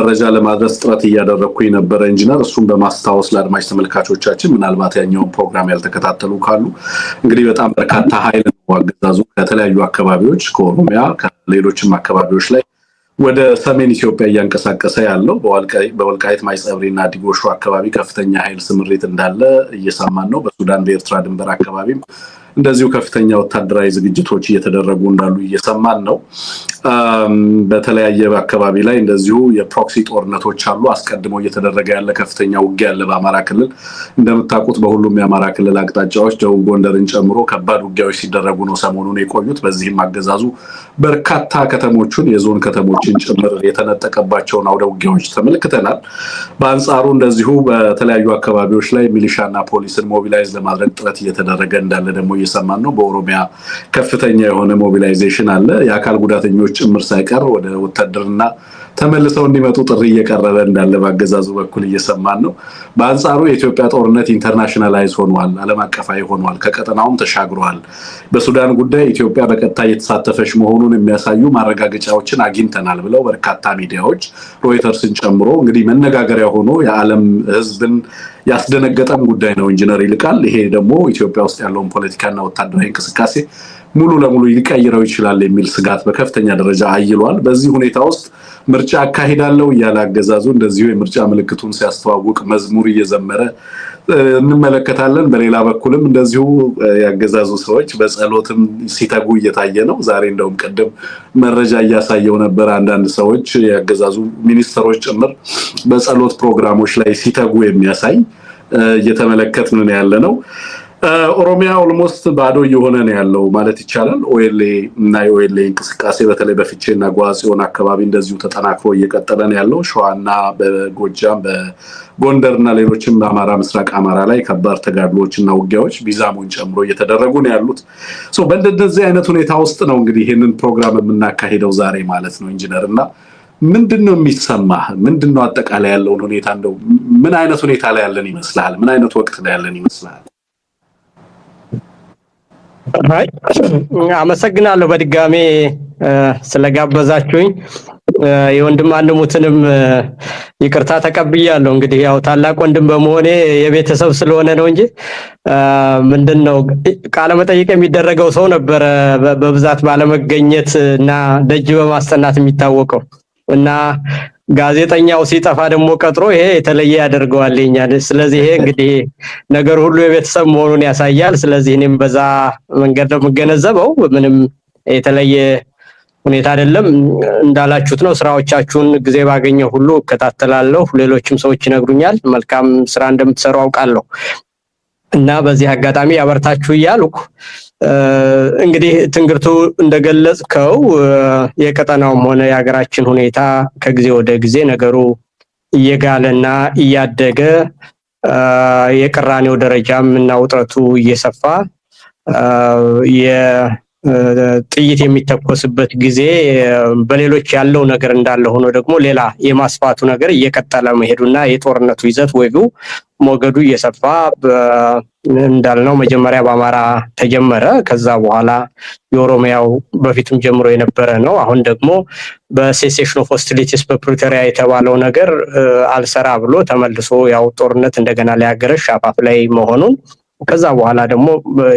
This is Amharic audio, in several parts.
መረጃ ለማድረስ ጥረት እያደረኩኝ ነበር ኢንጂነር እሱን በማስታወስ ለአድማጭ ተመልካቾቻችን ምናልባት ያኛውን ፕሮግራም ያልተከታተሉ ካሉ እንግዲህ በጣም በርካታ ኃይል ነው አገዛዙ ከተለያዩ አካባቢዎች ከኦሮሚያ ከሌሎችም አካባቢዎች ላይ ወደ ሰሜን ኢትዮጵያ እያንቀሳቀሰ ያለው በወልቃይት ማይጸብሪና ዲጎሾ አካባቢ ከፍተኛ ኃይል ስምሪት እንዳለ እየሰማን ነው በሱዳን በኤርትራ ድንበር አካባቢም እንደዚሁ ከፍተኛ ወታደራዊ ዝግጅቶች እየተደረጉ እንዳሉ እየሰማን ነው በተለያየ አካባቢ ላይ እንደዚሁ የፕሮክሲ ጦርነቶች አሉ አስቀድሞ እየተደረገ ያለ ከፍተኛ ውጊያ ያለ በአማራ ክልል እንደምታውቁት በሁሉም የአማራ ክልል አቅጣጫዎች ደቡብ ጎንደርን ጨምሮ ከባድ ውጊያዎች ሲደረጉ ነው ሰሞኑን የቆዩት በዚህም አገዛዙ በርካታ ከተሞችን የዞን ከተሞችን ጭምር የተነጠቀባቸውን አውደ ውጊያዎች ተመልክተናል በአንጻሩ እንደዚሁ በተለያዩ አካባቢዎች ላይ ሚሊሻና ፖሊስን ሞቢላይዝ ለማድረግ ጥረት እየተደረገ እንዳለ ደግሞ እየሰማን ነው በኦሮሚያ ከፍተኛ የሆነ ሞቢላይዜሽን አለ የአካል ጉዳተኞች ጭምር ሳይቀር ወደ ወታደርና ተመልሰው እንዲመጡ ጥሪ እየቀረበ እንዳለ ባገዛዙ በኩል እየሰማን ነው በአንጻሩ የኢትዮጵያ ጦርነት ኢንተርናሽናላይዝ ሆኗል ዓለም አቀፋዊ ሆኗል ከቀጠናውም ተሻግሯል በሱዳን ጉዳይ ኢትዮጵያ በቀጥታ የተሳተፈች መሆኑን የሚያሳዩ ማረጋገጫዎችን አግኝተናል ብለው በርካታ ሚዲያዎች ሮይተርስን ጨምሮ እንግዲህ መነጋገሪያ ሆኖ የዓለም ህዝብን ያስደነገጠም ጉዳይ ነው ኢንጂነር ይልቃል ይሄ ደግሞ ኢትዮጵያ ውስጥ ያለውን ፖለቲካና ወታደራዊ እንቅስቃሴ ሙሉ ለሙሉ ሊቀይረው ይችላል የሚል ስጋት በከፍተኛ ደረጃ አይሏል በዚህ ሁኔታ ውስጥ ምርጫ አካሂዳለው ያለ አገዛዙ እንደዚሁ የምርጫ ምልክቱን ሲያስተዋውቅ መዝሙር እየዘመረ እንመለከታለን በሌላ በኩልም እንደዚሁ ያገዛዙ ሰዎች በጸሎትም ሲተጉ እየታየ ነው ዛሬ እንደውም ቀደም መረጃ እያሳየው ነበር አንዳንድ ሰዎች ያገዛዙ ሚኒስተሮች ጭምር በጸሎት ፕሮግራሞች ላይ ሲተጉ የሚያሳይ እየተመለከትን ነው ያለነው ኦሮሚያ ኦልሞስት ባዶ እየሆነ ነው ያለው ማለት ይቻላል ኦኤልኤ እና ኦኤልኤ እንቅስቃሴ በተለይ በፊቼና ጓጽዮን አካባቢ እንደዚሁ ተጠናክሮ እየቀጠለ ነው ያለው ሸዋና በጎጃም በጎንደርና ሌሎችም በአማራ ምስራቅ አማራ ላይ ከባድ ተጋድሎችና ውጊያዎች ቢዛሙን ጨምሮ እየተደረጉ ነው ያሉት በእንደዚህ አይነት ሁኔታ ውስጥ ነው እንግዲህ ይሄንን ፕሮግራም የምናካሂደው ዛሬ ማለት ነው ኢንጂነርና ምንድነው የሚሰማህ ምንድነው አጠቃላይ ያለው ሁኔታ እንደው ምን አይነት ሁኔታ ላይ ያለን ይመስላል ምን አይነት ወቅት ላይ ያለን ይመስላል አይ አመሰግናለሁ በድጋሜ ስለጋበዛችሁኝ የወንድም አንሙትንም ይቅርታ ተቀብያለሁ እንግዲህ ያው ታላቅ ወንድም በመሆኔ የቤተሰብ ስለሆነ ነው እንጂ ምንድነው ቃለ መጠይቅ የሚደረገው ሰው ነበር በብዛት ባለመገኘት እና ደጅ በማስጠናት የሚታወቀው እና ጋዜጠኛው ሲጠፋ ደግሞ ቀጥሮ ይሄ የተለየ ያደርገዋል የኛን ስለዚህ ይሄ እንግዲህ ነገር ሁሉ የቤተሰብ መሆኑን ያሳያል ስለዚህ እኔም በዛ መንገድ ነው የምገነዘበው ምንም የተለየ ሁኔታ አይደለም እንዳላችሁት ነው ስራዎቻችሁን ጊዜ ባገኘው ሁሉ እከታተላለሁ ሌሎችም ሰዎች ይነግሩኛል መልካም ስራ እንደምትሰሩ አውቃለሁ እና በዚህ አጋጣሚ ያበርታችሁ ይያልኩ እንግዲህ ትንግርቱ እንደገለጽከው የቀጠናውም ሆነ የሀገራችን ሁኔታ ከጊዜ ወደ ጊዜ ነገሩ እየጋለና እያደገ የቅራኔው ደረጃም እና ውጥረቱ እየሰፋ ጥይት የሚተኮስበት ጊዜ በሌሎች ያለው ነገር እንዳለ ሆኖ ደግሞ ሌላ የማስፋቱ ነገር እየቀጠለ መሄዱና የጦርነቱ ይዘት ወይጉ ሞገዱ እየሰፋ እንዳልነው መጀመሪያ በአማራ ተጀመረ ከዛ በኋላ የኦሮሚያው በፊትም ጀምሮ የነበረ ነው አሁን ደግሞ በሴሴሽን ኦፍ ሆስቲሊቲስ በፕሪቶሪያ የተባለው ነገር አልሰራ ብሎ ተመልሶ ያው ጦርነት እንደገና ሊያገረሽ አፋፍ ላይ መሆኑን ከዛ በኋላ ደግሞ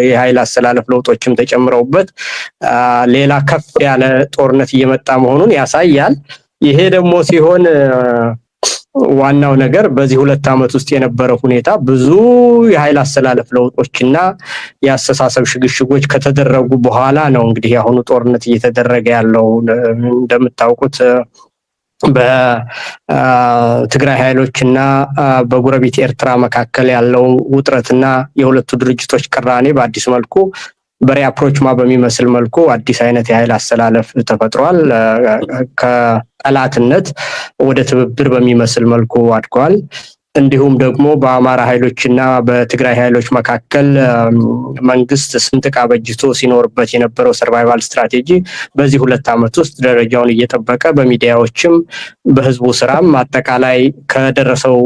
የኃይል አሰላለፍ ለውጦችም ተጨምረውበት ሌላ ከፍ ያለ ጦርነት እየመጣ መሆኑን ያሳያል ይሄ ደግሞ ሲሆን ዋናው ነገር በዚህ 2 አመት ውስጥ የነበረው ሁኔታ ብዙ የኃይል አሰላለፍ ለውጦችና ያስተሳሰብ ሽግሽጎች ከተደረጉ በኋላ ነው እንግዲህ ያሁኑ ጦርነት እየተደረገ ያለው እንደምታውቁት በትግራይ ኃይሎችና በጉረቤት ኤርትራ መካከል ያለው ውጥረትና የሁለቱ ድርጅቶች ቅራኔ በአዲስ መልኩ በሪአፕሮችማ በሚመስል መልኩ አዲስ አይነት የኃይል አሰላለፍ ተፈጥሯል ከጠላትነት ወደ ትብብር በሚመስል መልኩ አድጓል እንዲሁም ደግሞ በአማራ ኃይሎችና በትግራይ ኃይሎች መካከል መንግስት ስንጥቃ በጅቶ ሲኖርበት የነበረው ሰርቫይቫል ስትራቴጂ በዚህ 2 አመት ውስጥ ደረጃውን እየጠበቀ በሚዲያዎችም በህዝቡ ስራም አጠቃላይ ከደረሰው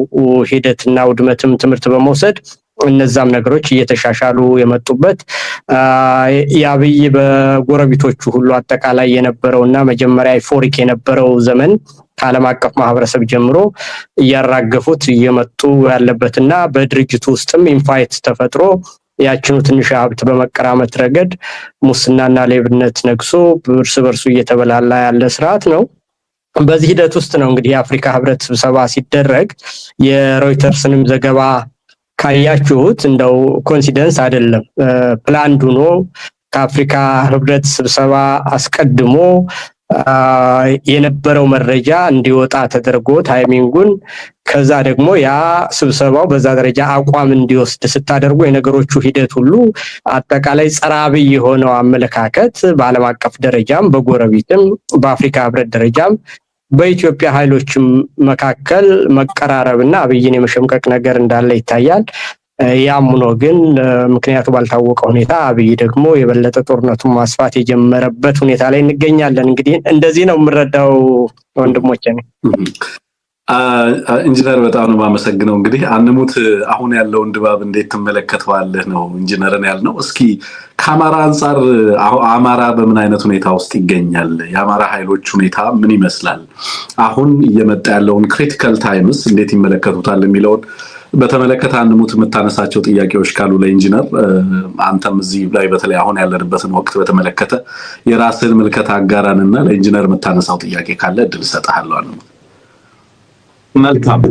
ሂደትና ውድመትም ትምህርት በመውሰድ እነዛም ነገሮች እየተሻሻሉ የመጡበት የአብይ በጎረቤቶቹ ሁሉ አጠቃላይ የነበረውና መጀመሪያ ፎሪክ የነበረው ዘመን ከዓለም አቀፍ ማህበረሰብ ጀምሮ እያራገፉት እየመጡ ያለበትና በድርጅቱ ውስጥም ኢንፋይት ተፈጥሮ ያችኑ ትንሽ ሀብት በመቀራመት ረገድ ሙስናና ሌብነት ነግሶ እርስ በርሱ እየተበላላ ያለ ስርዓት ነው። በዚህ ሂደት ውስጥ ነው እንግዲህ የአፍሪካ ህብረት ስብሰባ ሲደረግ የሮይተርስንም ዘገባ ካያችሁት እንደው ኮንሲደንስ አይደለም፣ ፕላንድ ሆኖ ከአፍሪካ ህብረት ስብሰባ አስቀድሞ የነበረው መረጃ እንዲወጣ ተደርጎ ታይሚንጉን ከዛ ደግሞ ያ ስብሰባው በዛ ደረጃ አቋም እንዲወስድ ስታደርጉ የነገሮቹ ሂደት ሁሉ አጠቃላይ ጸረ አብይ የሆነው አመለካከት በዓለም አቀፍ ደረጃም በጎረቤትም በአፍሪካ ህብረት ደረጃም በኢትዮጵያ ኃይሎችም መካከል መቀራረብና አብይን የመሸምቀቅ ነገር እንዳለ ይታያል። ያም ሆኖ ግን ምክንያቱ ባልታወቀ ሁኔታ አብይ ደግሞ የበለጠ ጦርነቱን ማስፋት የጀመረበት ሁኔታ ላይ እንገኛለን። እንግዲህ እንደዚህ ነው የምረዳው ወንድሞቼ ነው። ኢንጂነር በጣም ነው የማመሰግነው። እንግዲህ አንሙት አሁን ያለውን ድባብ እንዴት ትመለከተዋለህ ነው ኢንጂነርን ያልነው። እስኪ ከአማራ አንጻር አማራ በምን አይነት ሁኔታ ውስጥ ይገኛል? የአማራ ኃይሎች ሁኔታ ምን ይመስላል? አሁን እየመጣ ያለውን ክሪቲካል ታይምስ እንዴት ይመለከቱታል የሚለውን በተመለከተ አንሙት የምታነሳቸው ጥያቄዎች ካሉ ለኢንጂነር፣ አንተም እዚህ ላይ በተለይ አሁን ያለንበትን ወቅት በተመለከተ የራስህን ምልከታ አጋራንና ለኢንጂነር የምታነሳው ጥያቄ ካለ እድል እሰጥሃለሁ። አንሙት። መልካም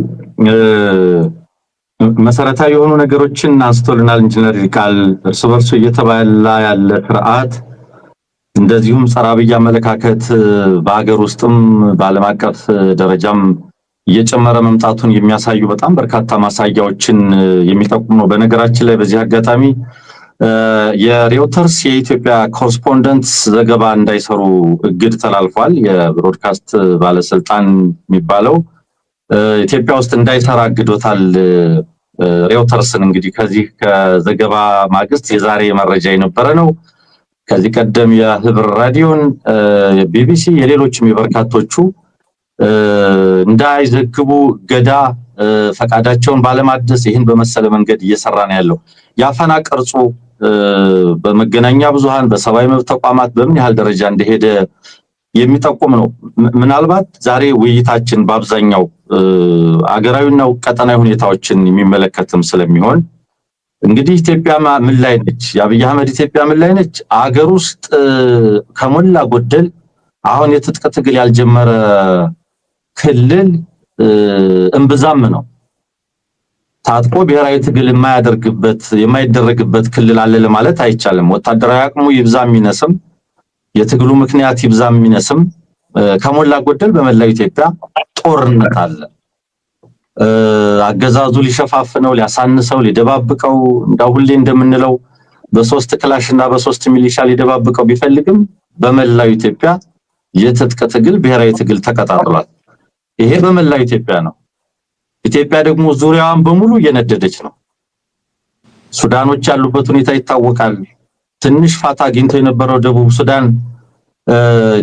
መሰረታዊ የሆኑ ነገሮችን አንስቶልናል ኢንጂነር ይልቃል። እርስ በርሱ እየተባላ ያለ ስርዓት እንደዚሁም ጸረ አብይ አመለካከት በሀገር ውስጥም በዓለም አቀፍ ደረጃም እየጨመረ መምጣቱን የሚያሳዩ በጣም በርካታ ማሳያዎችን የሚጠቁም ነው። በነገራችን ላይ በዚህ አጋጣሚ የሬውተርስ የኢትዮጵያ ኮረስፖንደንትስ ዘገባ እንዳይሰሩ እግድ ተላልፏል። የብሮድካስት ባለስልጣን የሚባለው ኢትዮጵያ ውስጥ እንዳይሰራ አግዶታል ሬውተርስን። እንግዲህ ከዚህ ከዘገባ ማግስት የዛሬ መረጃ የነበረ ነው። ከዚህ ቀደም የህብር ራዲዮን፣ ቢቢሲ፣ የሌሎችም የበርካቶቹ እንዳይዘግቡ ገዳ ፈቃዳቸውን ባለማደስ ይህን በመሰለ መንገድ እየሰራ ነው ያለው። ያፈና ቅርጹ በመገናኛ ብዙሃን በሰብአዊ መብት ተቋማት በምን ያህል ደረጃ እንደሄደ የሚጠቁም ነው። ምናልባት ዛሬ ውይይታችን በአብዛኛው አገራዊና ቀጠናዊ ሁኔታዎችን የሚመለከትም ስለሚሆን እንግዲህ ኢትዮጵያ ምን ላይ ነች? የአብይ አህመድ ኢትዮጵያ ምን ላይ ነች? አገር ውስጥ ከሞላ ጎደል አሁን የትጥቅ ትግል ያልጀመረ ክልል እምብዛም ነው። ታጥቆ ብሔራዊ ትግል የማይደረግበት ክልል አለ ለማለት አይቻልም። ወታደራዊ አቅሙ ይብዛም ይነስም፣ የትግሉ ምክንያት ይብዛም ይነስም ከሞላ ጎደል በመላው ኢትዮጵያ ጦርነት አለ። አገዛዙ ሊሸፋፍነው፣ ሊያሳንሰው፣ ሊደባብቀው እንዳው ሁሌ እንደምንለው በሶስት ክላሽ እና በሶስት ሚሊሻ ሊደባብቀው ቢፈልግም በመላው ኢትዮጵያ የትጥቅ ትግል ብሔራዊ ትግል ተቀጣጥሏል። ይሄ በመላው ኢትዮጵያ ነው። ኢትዮጵያ ደግሞ ዙሪያዋን በሙሉ እየነደደች ነው። ሱዳኖች ያሉበት ሁኔታ ይታወቃል። ትንሽ ፋታ አግኝቶ የነበረው ደቡብ ሱዳን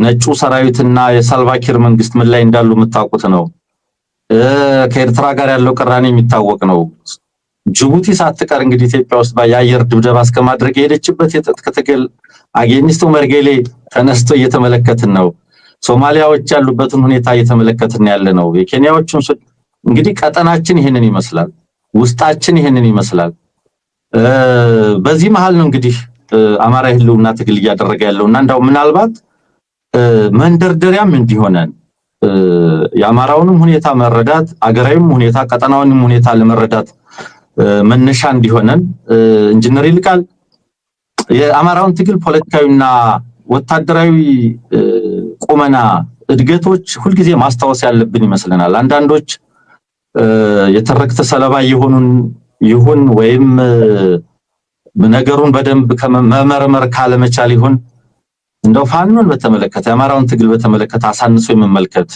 ነጩ ሰራዊትና የሳልቫኪር መንግስት ምን ላይ እንዳሉ የምታውቁት ነው። ከኤርትራ ጋር ያለው ቅራኔ የሚታወቅ ነው። ጅቡቲ ሳትቀር እንግዲህ ኢትዮጵያ ውስጥ የአየር ድብደባ እስከማድረግ የሄደችበት የትጥቅ ትግል አጌኒስቶ መርጌሌ ተነስቶ እየተመለከትን ነው። ሶማሊያዎች ያሉበትን ሁኔታ እየተመለከትን ያለ ነው። የኬንያዎቹን እንግዲህ ቀጠናችን ይሄንን ይመስላል፣ ውስጣችን ይሄንን ይመስላል። በዚህ መሃል ነው እንግዲህ አማራ ህልውና ትግል እያደረገ ያለውና እንዳው ምናልባት መንደርደሪያም እንዲሆነን የአማራውንም ሁኔታ መረዳት አገራዊም ሁኔታ ቀጠናውንም ሁኔታ ለመረዳት መነሻ እንዲሆነን ኢንጂነር ይልቃል የአማራውን ትግል ፖለቲካዊና ወታደራዊ ቁመና እድገቶች ሁልጊዜ ማስታወስ ያለብን ይመስለናል። አንዳንዶች የተረክተ ሰለባ ይሁን ወይም ነገሩን በደንብ ከመመርመር ካለመቻል ይሁን እንደው ፋኖን በተመለከተ የአማራውን ትግል በተመለከተ አሳንሶ የመመልከት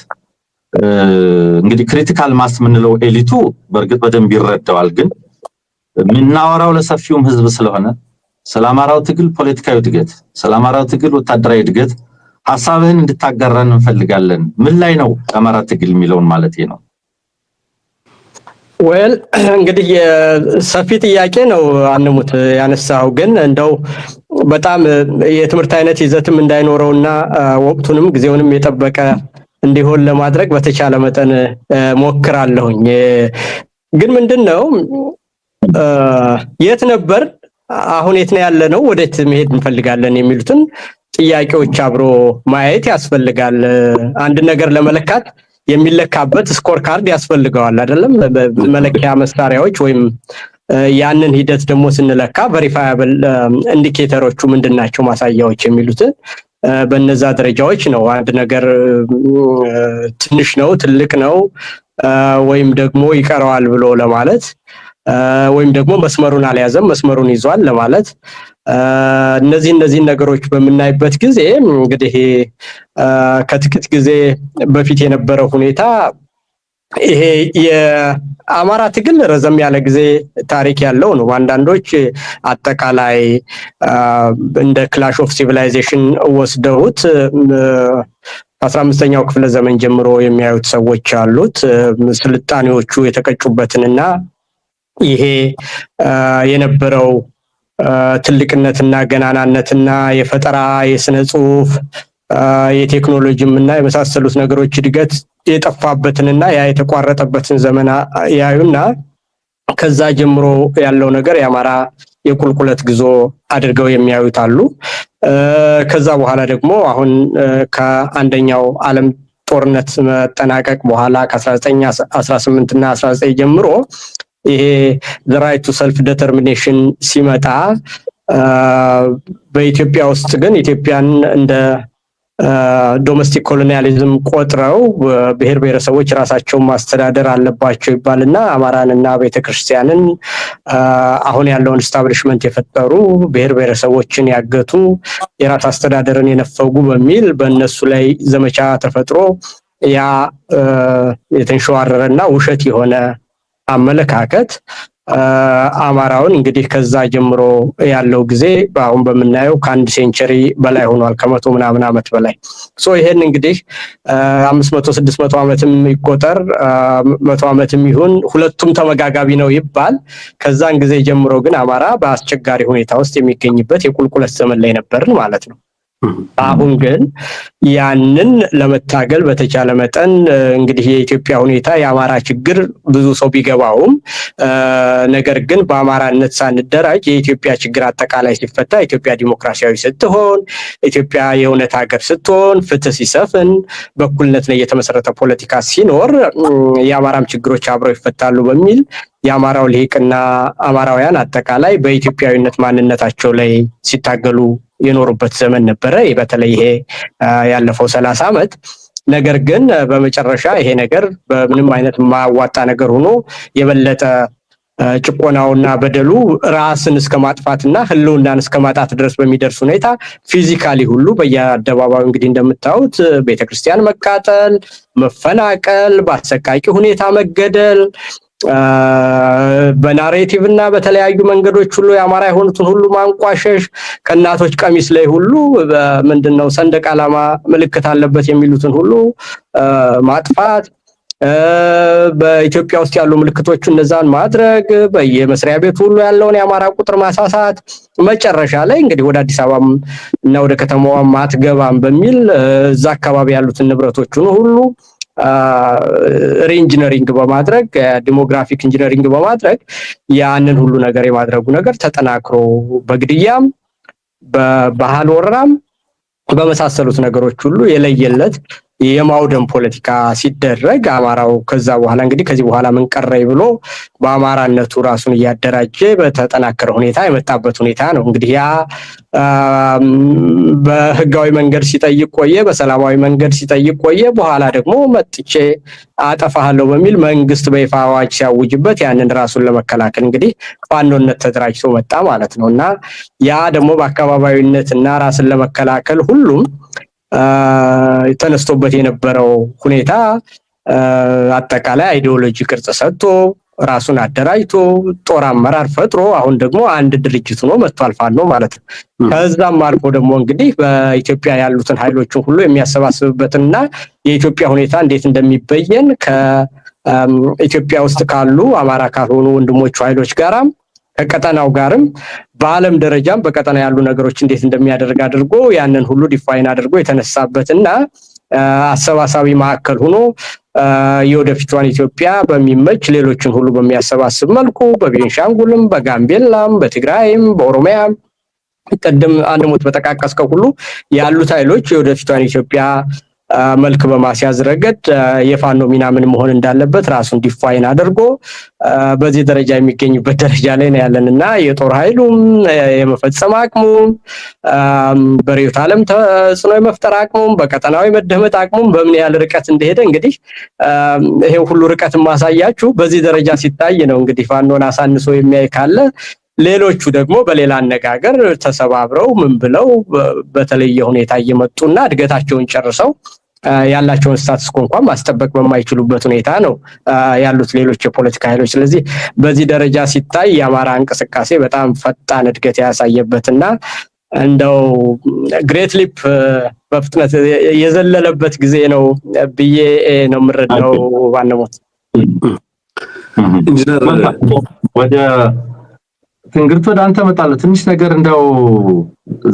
እንግዲህ ክሪቲካል ማስ ምንለው ኤሊቱ በእርግጥ በደንብ ይረዳዋል። ግን ምናወራው ለሰፊውም ህዝብ ስለሆነ ሰላማራው ትግል ፖለቲካዊ እድገት፣ ሰላማራው ትግል ወታደራዊ እድገት ሐሳብህን እንድታጋራን እንፈልጋለን። ምን ላይ ነው አማራ ትግል የሚለውን ማለት ነው? ወል እንግዲህ ሰፊ ጥያቄ ነው አንሙት ያነሳው። ግን እንደው በጣም የትምህርት አይነት ይዘትም እንዳይኖረውና ወቅቱንም ጊዜውንም የጠበቀ እንዲሆን ለማድረግ በተቻለ መጠን ሞክራለሁኝ። ግን ምንድነው የት ነበር፣ አሁን የት ነው ያለነው፣ ወዴት መሄድ እንፈልጋለን የሚሉትን ጥያቄዎች አብሮ ማየት ያስፈልጋል። አንድ ነገር ለመለካት የሚለካበት ስኮር ካርድ ያስፈልገዋል አይደለም? መለኪያ መሳሪያዎች ወይም ያንን ሂደት ደግሞ ስንለካ ቬሪፋያብል ኢንዲኬተሮቹ ምንድናቸው፣ ማሳያዎች የሚሉትን በነዛ ደረጃዎች ነው አንድ ነገር ትንሽ ነው ትልቅ ነው ወይም ደግሞ ይቀረዋል ብሎ ለማለት ወይም ደግሞ መስመሩን አልያዘም መስመሩን ይዟል ለማለት እነዚህ ነገሮች በምናይበት ጊዜ እንግዲህ ከጥቂት ጊዜ በፊት የነበረው ሁኔታ ይሄ የአማራ ትግል ረዘም ያለ ጊዜ ታሪክ ያለው ነው። አንዳንዶች አጠቃላይ እንደ ክላሽ ኦፍ ሲቪላይዜሽን ወስደውት 15ኛው ክፍለ ዘመን ጀምሮ የሚያዩት ሰዎች አሉት። ስልጣኔዎቹ የተቀጩበትንና ይሄ የነበረው ትልቅነትና ገናናነትና የፈጠራ የስነ ጽሁፍ የቴክኖሎጂም እና የመሳሰሉት ነገሮች እድገት የጠፋበትንና ያ የተቋረጠበትን ዘመን ያዩና ከዛ ጀምሮ ያለው ነገር የአማራ የቁልቁለት ጉዞ አድርገው የሚያዩት አሉ። ከዛ በኋላ ደግሞ አሁን ከአንደኛው ዓለም ጦርነት መጠናቀቅ በኋላ ከ1918 እና 19 ጀምሮ ይሄ the right to self determination ሲመጣ በኢትዮጵያ ውስጥ ግን ኢትዮጵያን እንደ ዶሜስቲክ ኮሎኒያሊዝም ቆጥረው ብሔር ብሔረሰቦች ራሳቸውን ማስተዳደር አለባቸው ይባልና አማራንና ቤተክርስቲያንን አሁን ያለውን ስታብሊሽመንት የፈጠሩ ብሔር ብሔረሰቦችን ያገቱ የራስ አስተዳደርን የነፈጉ በሚል በእነሱ ላይ ዘመቻ ተፈጥሮ ያ የተንሸዋረረና ውሸት የሆነ አመለካከት አማራውን እንግዲህ ከዛ ጀምሮ ያለው ጊዜ አሁን በመናየው ከአንድ ሴንቸሪ በላይ ሆኗል፣ ከመቶ ምናምን ዓመት በላይ። ይሄን እንግዲህ 500 600 ዓመትም ይቆጠር 100 ዓመትም ይሁን ሁለቱም ተመጋጋቢ ነው ይባል፣ ከዛን ጊዜ ጀምሮ ግን አማራ በአስቸጋሪ ሁኔታ ውስጥ የሚገኝበት የቁልቁለት ዘመን ላይ ነበርን ማለት ነው። አሁን ግን ያንን ለመታገል በተቻለ መጠን እንግዲህ የኢትዮጵያ ሁኔታ የአማራ ችግር ብዙ ሰው ቢገባውም ነገር ግን በአማራነት ሳንደራጅ የኢትዮጵያ ችግር አጠቃላይ ሲፈታ ኢትዮጵያ ዲሞክራሲያዊ ስትሆን ኢትዮጵያ የእውነት ሀገር ስትሆን ፍትህ ሲሰፍን በእኩልነት ላይ የተመሰረተ ፖለቲካ ሲኖር የአማራም ችግሮች አብረው ይፈታሉ በሚል የአማራው ልሂቅና አማራውያን አጠቃላይ በኢትዮጵያዊነት ማንነታቸው ላይ ሲታገሉ የኖሩበት ዘመን ነበረ፣ በተለይ ይሄ ያለፈው 30 ዓመት። ነገር ግን በመጨረሻ ይሄ ነገር በምንም አይነት ማዋጣ ነገር ሆኖ የበለጠ ጭቆናውና በደሉ ራስን እስከ ማጥፋትና ህልውናን እስከ ማጣት ድረስ በሚደርስ ሁኔታ ፊዚካሊ ሁሉ በየአደባባዩ እንግዲህ እንደምታዩት ቤተክርስቲያን መቃጠል፣ መፈናቀል፣ በአሰቃቂ ሁኔታ መገደል፣ በናሬቲቭ እና በተለያዩ መንገዶች ሁሉ የአማራ የሆኑትን ሁሉ ማንቋሸሽ፣ ከእናቶች ቀሚስ ላይ ሁሉ ምንድነው ሰንደቅ ዓላማ ምልክት አለበት የሚሉትን ሁሉ ማጥፋት፣ በኢትዮጵያ ውስጥ ያሉ ምልክቶች እነዛን ማድረግ፣ በየመስሪያ ቤቱ ሁሉ ያለውን የአማራ ቁጥር ማሳሳት፣ መጨረሻ ላይ እንግዲህ ወደ አዲስ አበባም እና ወደ ከተማዋ ማትገባም በሚል እዛ አካባቢ ያሉትን ንብረቶችን ሁሉ ሪኢንጂነሪንግ በማድረግ ዲሞግራፊክ ኢንጂነሪንግ በማድረግ ያንን ሁሉ ነገር የማድረጉ ነገር ተጠናክሮ በግድያም በባህል ወረራም በመሳሰሉት ነገሮች ሁሉ የለየለት የማውደም ፖለቲካ ሲደረግ አማራው ከዛ በኋላ እንግዲህ ከዚህ በኋላ ምን ቀረይ ብሎ በአማራነቱ ራሱን እያደራጀ በተጠናከረ ሁኔታ የመጣበት ሁኔታ ነው። እንግዲህ ያ በህጋዊ መንገድ ሲጠይቅ ቆየ፣ በሰላማዊ መንገድ ሲጠይቅ ቆየ። በኋላ ደግሞ መጥቼ አጠፋለሁ በሚል መንግስት በይፋ አዋጅ ሲያውጅበት ያንን ራሱን ለመከላከል እንግዲህ ፋኖነት ተደራጅቶ መጣ ማለት ነው። እና ያ ደግሞ በአካባቢዊነት እና ራስን ለመከላከል ሁሉም ተነስቶበት የነበረው ሁኔታ አጠቃላይ አይዲዮሎጂ ቅርጽ ሰጥቶ ራሱን አደራጅቶ ጦር አመራር ፈጥሮ አሁን ደግሞ አንድ ድርጅት ሆኖ መጥቷል ፋኖ ማለት ነው። ከዛም አልፎ ደግሞ እንግዲህ በኢትዮጵያ ያሉትን ኃይሎችን ሁሉ የሚያሰባስብበትና የኢትዮጵያ ሁኔታ እንዴት እንደሚበየን ኢትዮጵያ ውስጥ ካሉ አማራ ካልሆኑ ወንድሞቹ ኃይሎች ጋራም ከቀጠናው ጋርም በዓለም ደረጃም በቀጠና ያሉ ነገሮች እንዴት እንደሚያደርግ አድርጎ ያንን ሁሉ ዲፋይን አድርጎ የተነሳበትና አሰባሳቢ ማዕከል ሆኖ የወደፊቷን ኢትዮጵያ በሚመች ሌሎችን ሁሉ በሚያሰባስብ መልኩ በቤንሻንጉልም በጋምቤላም በትግራይም በኦሮሚያም ቀደም አንድሞት በተቃቀስከው ሁሉ ያሉት ኃይሎች የወደፊቷን ኢትዮጵያ መልክ በማስያዝ ረገድ የፋኖ ሚና ምን መሆን እንዳለበት ራሱን ዲፋይን አድርጎ በዚህ ደረጃ የሚገኝበት ደረጃ ላይ ነው ያለንና የጦር ኃይሉም የመፈጸም አቅሙም በሪዮት ዓለም ተጽዕኖ የመፍጠር አቅሙም በቀጠናዊ መደመጥ አቅሙም በምን ያህል ርቀት እንደሄደ እንግዲህ ይሄ ሁሉ ርቀት ማሳያችሁ በዚህ ደረጃ ሲታይ ነው። እንግዲህ ፋኖን አሳንሶ የሚያይ ካለ ሌሎቹ ደግሞ በሌላ አነጋገር ተሰባብረው ምን ብለው በተለየ ሁኔታ እየመጡና እድገታቸውን ጨርሰው ያላቸውን ስታትስ እንኳን ማስጠበቅ በማይችሉበት ሁኔታ ነው ያሉት ሌሎች የፖለቲካ ኃይሎች። ስለዚህ በዚህ ደረጃ ሲታይ የአማራ እንቅስቃሴ በጣም ፈጣን እድገት ያሳየበትና እንደው ግሬት ሊፕ በፍጥነት የዘለለበት ጊዜ ነው ብዬ ነው የምረዳው። ባነሞት ኢንጂነር ወደ ትንግርት ወደ አንተ መጣለሁ። ትንሽ ነገር እንደው